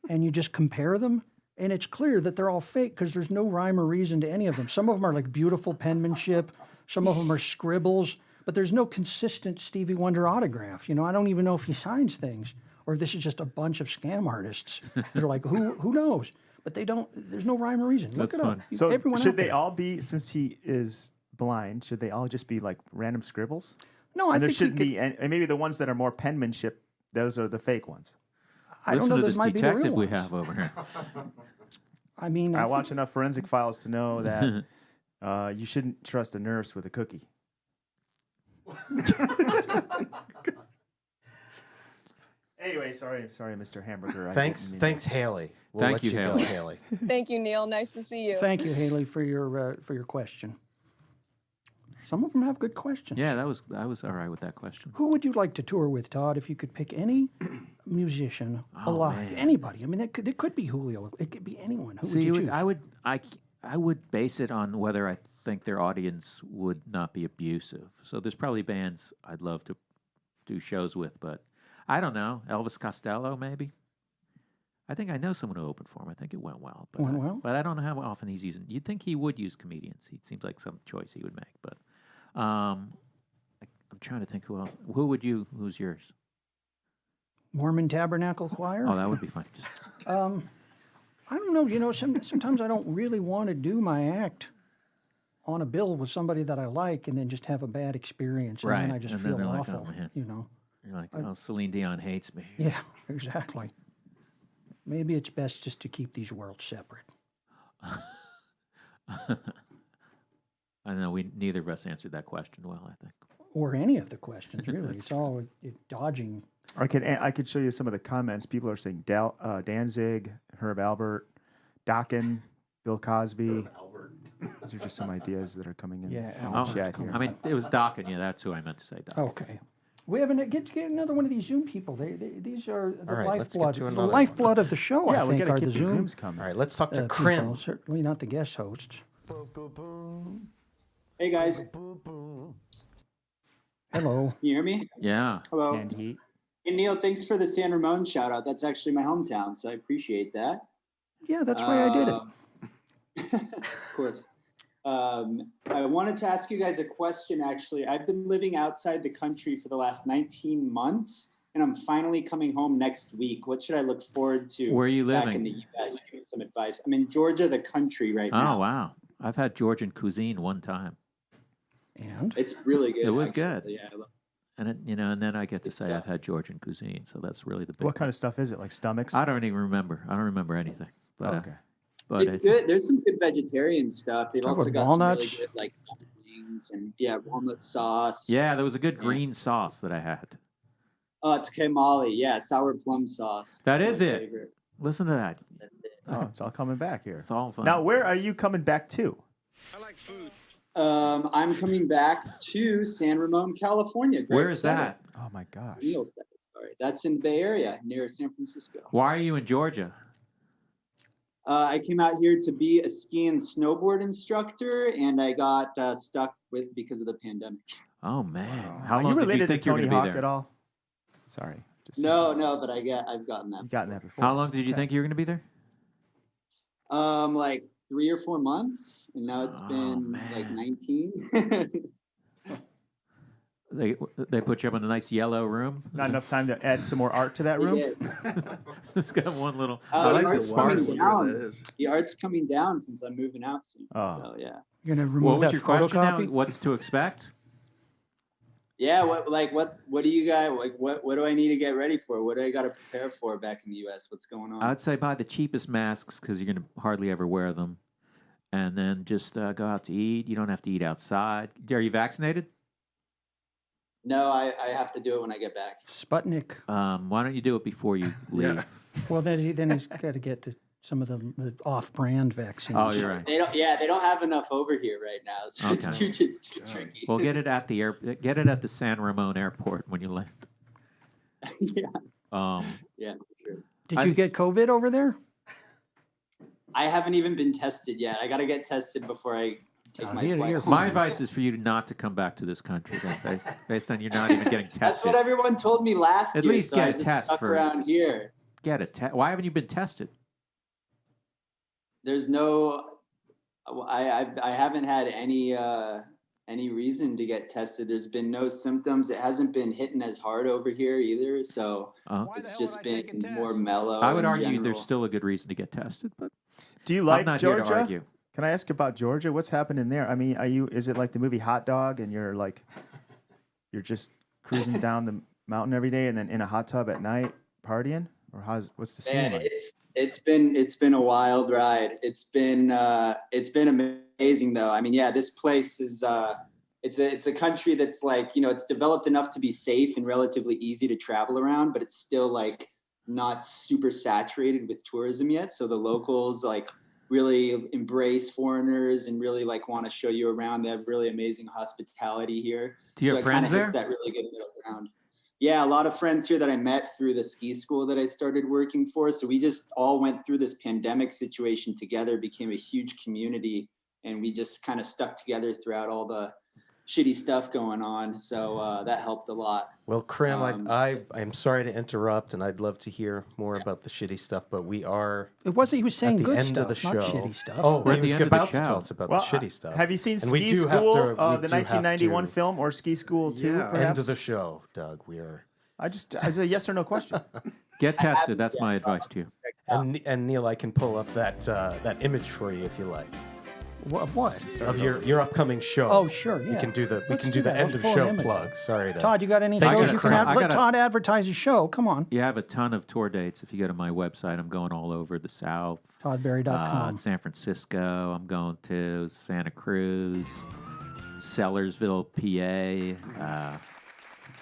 and you just compare them, and it's clear that they're all fake because there's no rhyme or reason to any of them. Some of them are like beautiful penmanship, some of them are scribbles, but there's no consistent Stevie Wonder autograph. You know, I don't even know if he signs things or if this is just a bunch of scam artists. They're like, who knows? But they don't. There's no rhyme or reason. Look That's it up. fun. So Everyone should out they there. all be, since he is blind, should they all just be like random scribbles? No, I and there think he shouldn't be, and maybe the ones that are more penmanship, those are the fake ones. I don't Listen know. to Those this might be the detective real we ones. have over here. I mean, I think- watch enough Forensic Files to know that you shouldn't trust a nurse with a cookie. Anyway, sorry, Mr. Hamburger. I Thanks, didn't mean thanks, Haley. We'll Thank let you, go, Haley. Haley. Thank you, Neil. Nice to see you. Thank you, Haley, for your question. Some of them have good questions. Yeah, I was all right with that question. Who would you like to tour with, Todd? If you could pick any musician alive, man. anybody. I mean, it could be Julio. It could be anyone. Who See, would you choose? I would base it on whether I think their audience would not be abusive. So there's probably bands I'd love to do shows with, but I don't know. Elvis Costello, maybe. I think I know someone who opened for him. I think it went well. But Went well? But I don't know how often he's using. You'd think he would use comedians. He seems like some choice he would make. But I'm trying to think who else. Who's yours? Mormon Tabernacle Choir? Oh, that would be fun. Just, I don't know. You know, sometimes I don't really want to do my act on a bill with somebody that I like and then just have a bad experience. And then I just and then feel they're awful, like, oh, man. you know. You're like, oh, Celine Dion hates me. Yeah, exactly. Maybe it's best just to keep these worlds separate. I know neither of us answered that question well, I think. Or any of the questions, really. It's all dodging. I could show you some of the comments. People are saying Danzig, Herb Albert, Dokken, Bill Cosby. These are just some ideas that are coming in the chat here. I mean, it was Dokken. Yeah, that's who I meant to say, Dokken. Okay. We haven't get another one of these Zoom people. These are the All right, let's get lifeblood. to The another lifeblood of the show. Yeah, I we think gotta are keep the the Zoom. Zooms coming. All right, let's talk to people, Crim. certainly not the guest hosts. Hey guys, Hello. can you hear me? Yeah. Hello. Canned heat. Hey Neil, thanks for the San Ramon shout out. That's actually my hometown, so I appreciate that. Yeah, that's why I did it. Of course. I wanted to ask you guys a question, actually. I've been living outside the country for the last 19 months, and I'm finally coming home next week. What should I look forward to? Where are you back living? in the U.S.? Give me some advice. I'm in Georgia, the country right now. Oh, wow. I've had Georgian cuisine one time. And? It's really good. It was actually. good. Yeah, I love And and then I get to say I've had Georgian cuisine, so that's really the big. What kind of stuff is it? Like stomachs? I don't even remember. I don't remember anything. But Okay. but it's good. There's some good vegetarian stuff. They've Stuff also with got walnuts? some really good like dumplings and walnut sauce. yeah, there was a good green sauce that I had. Oh, it's kemali. Yeah, sour plum sauce. That That's is my it. favorite. Listen to that. Oh, it's all coming back here. It's all fun. Now, where are you coming back to? I'm coming back to San Ramon, California. Greg Where is said it. that? Oh my gosh. Neil said it, sorry. That's in the Bay Area near San Francisco. Why are you in Georgia? I came out here to be a ski and snowboard instructor, and I got stuck with because of the pandemic. Oh man, Are how you long did related you think to you were Tony going to be Hawk there? at all? Sorry. Just No, but I've gotten that. You've gotten that before. How long did you think you were going to be there? Like 3 or 4 months, and now it's been like 19. They put you up in a nice yellow room. Not enough time to add some more art to that room? It's got one little. The art's coming that down. is. The art's coming down since I'm moving out soon. Oh. So yeah. You're gonna remove What was that your question now? photocopy? What's to expect? Yeah, what do you guys like? What do I need to get ready for? What do I got to prepare for back in the U.S.? What's going on? I'd say buy the cheapest masks because you're going to hardly ever wear them, and then just go out to eat. You don't have to eat outside. Are you vaccinated? No, I have to do it when I get back. Sputnik. Why don't you do it before you leave? Well, then he's got to get to some of the off-brand vaccines. Oh, you're right. They don't have enough over here right now, so it's Okay. too tricky. Well, get it at get it at the San Ramon airport when you land. Yeah. Um, Yeah, sure. Did you get COVID over there? I haven't even been tested yet. I got to get tested before I take my flight. My advice is for you not to come back to this country, then, based on you're not even getting tested. That's what everyone told me last At year. least so get I a just test stuck for around here. Get a test. Why haven't you been tested? There's no. I haven't had any reason to get tested. There's been no symptoms. It hasn't been hitting as hard over here either. So it's just been more mellow. I would in argue general. there's still a good reason to get tested, but Do you I'm like not Georgia? here to argue. Can I ask about Georgia? What's happening there? I mean, is it like the movie Hot Dog and you're just cruising down the mountain every day and then in a hot tub at night partying? Or what's the scene Man, like? it's been a wild ride. It's been amazing though. I mean, yeah, this place is it's a country that's like, it's developed enough to be safe and relatively easy to travel around, but it's still like not super saturated with tourism yet. So the locals like really embrace foreigners and really like want to show you around. They have really amazing hospitality here. Do you have friends hits there? that really good middle ground. Yeah, a lot of friends here that I met through the ski school that I started working for. So we just all went through this pandemic situation together, became a huge community, and we just kind of stuck together throughout all the shitty stuff going on. So that helped a lot. Well, Krim, I'm sorry to interrupt, and I'd love to hear more about the shitty stuff, but we are. It wasn't. He was saying at the good end stuff, of the not show. shitty stuff. Oh, We're at he the was end of the about to show. tell us about Well, the shitty stuff. Have you seen And we Ski do have School, to- we the do have 1991 to- film, or Ski School 2, Yeah, perhaps? end of the show, Doug. We are. It's a yes or no question. Get tested. That's my advice to you. And Neil, I can pull up that image for you if you like. What? Of your upcoming show. Oh, sure, yeah. We can do the Let's do the that. end Let's of pull show him in. plug. Sorry to. Todd, you got any Thank shows you, you can Krim. Let Todd advertise his show. Come on. You have a ton of tour dates. If you go to my website, I'm going all over the South. ToddBarry.com. San Francisco. I'm going to Santa Cruz, Sellersville, PA.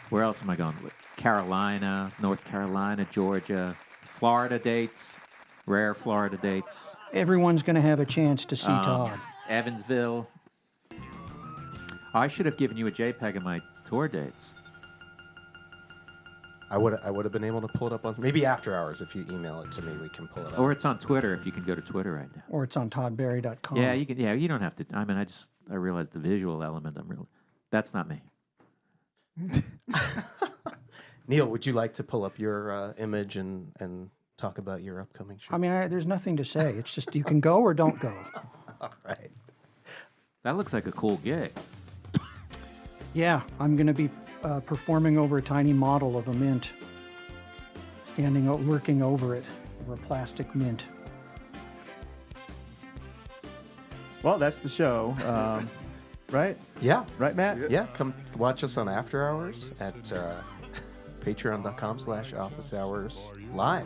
Where else am I going? Carolina, North Carolina, Georgia, Florida dates, rare Florida dates. Everyone's going to have a chance to see Todd. Evansville. I should have given you a JPEG of my tour dates. I would have been able to pull it up on maybe after hours if you email it to me. We can pull it up. Or it's on Twitter if you can go to Twitter right now. Or it's on ToddBarry.com. Yeah, you can. Yeah, you don't have to. I mean, I realize the visual element. That's not me. Neil, would you like to pull up your image and talk about your upcoming show? I mean, there's nothing to say. It's just you can go or don't go. All right. That looks like a cool gig. Yeah, I'm going to be performing over a tiny model of a mint, working over it, over a plastic mint. Well, that's the show, right? Yeah. Right, Matt? Yeah, come watch us on After Hours at patreon.com/office hours live.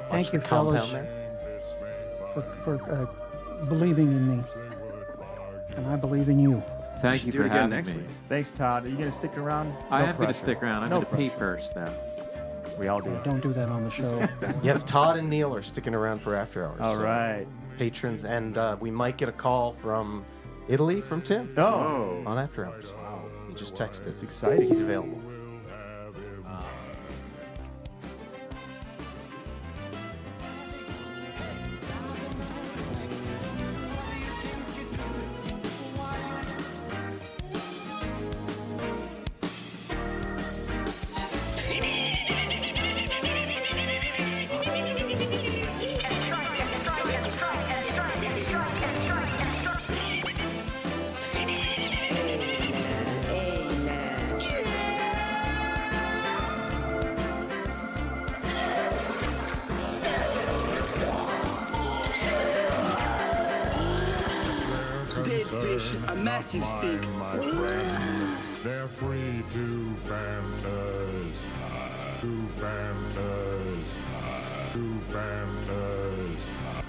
Thank Watch you, the fellas, compound there. for believing in me. And I believe in you. Thank you for having me. Thanks, Todd. Are you going to stick around? I No am going to pressure. stick around. I'm No going to pee pressure. first, though. We all do. Don't do that on the show. Yes, Todd and Neil are sticking around for After Hours. All right. Patrons, and we might get a call from Italy from Tim. Oh. On After Hours. Wow. He just texted. It's exciting. He's available. Dead fish, a massive stink. My friend, they're free to fantasize. To fantasize. To fantasize.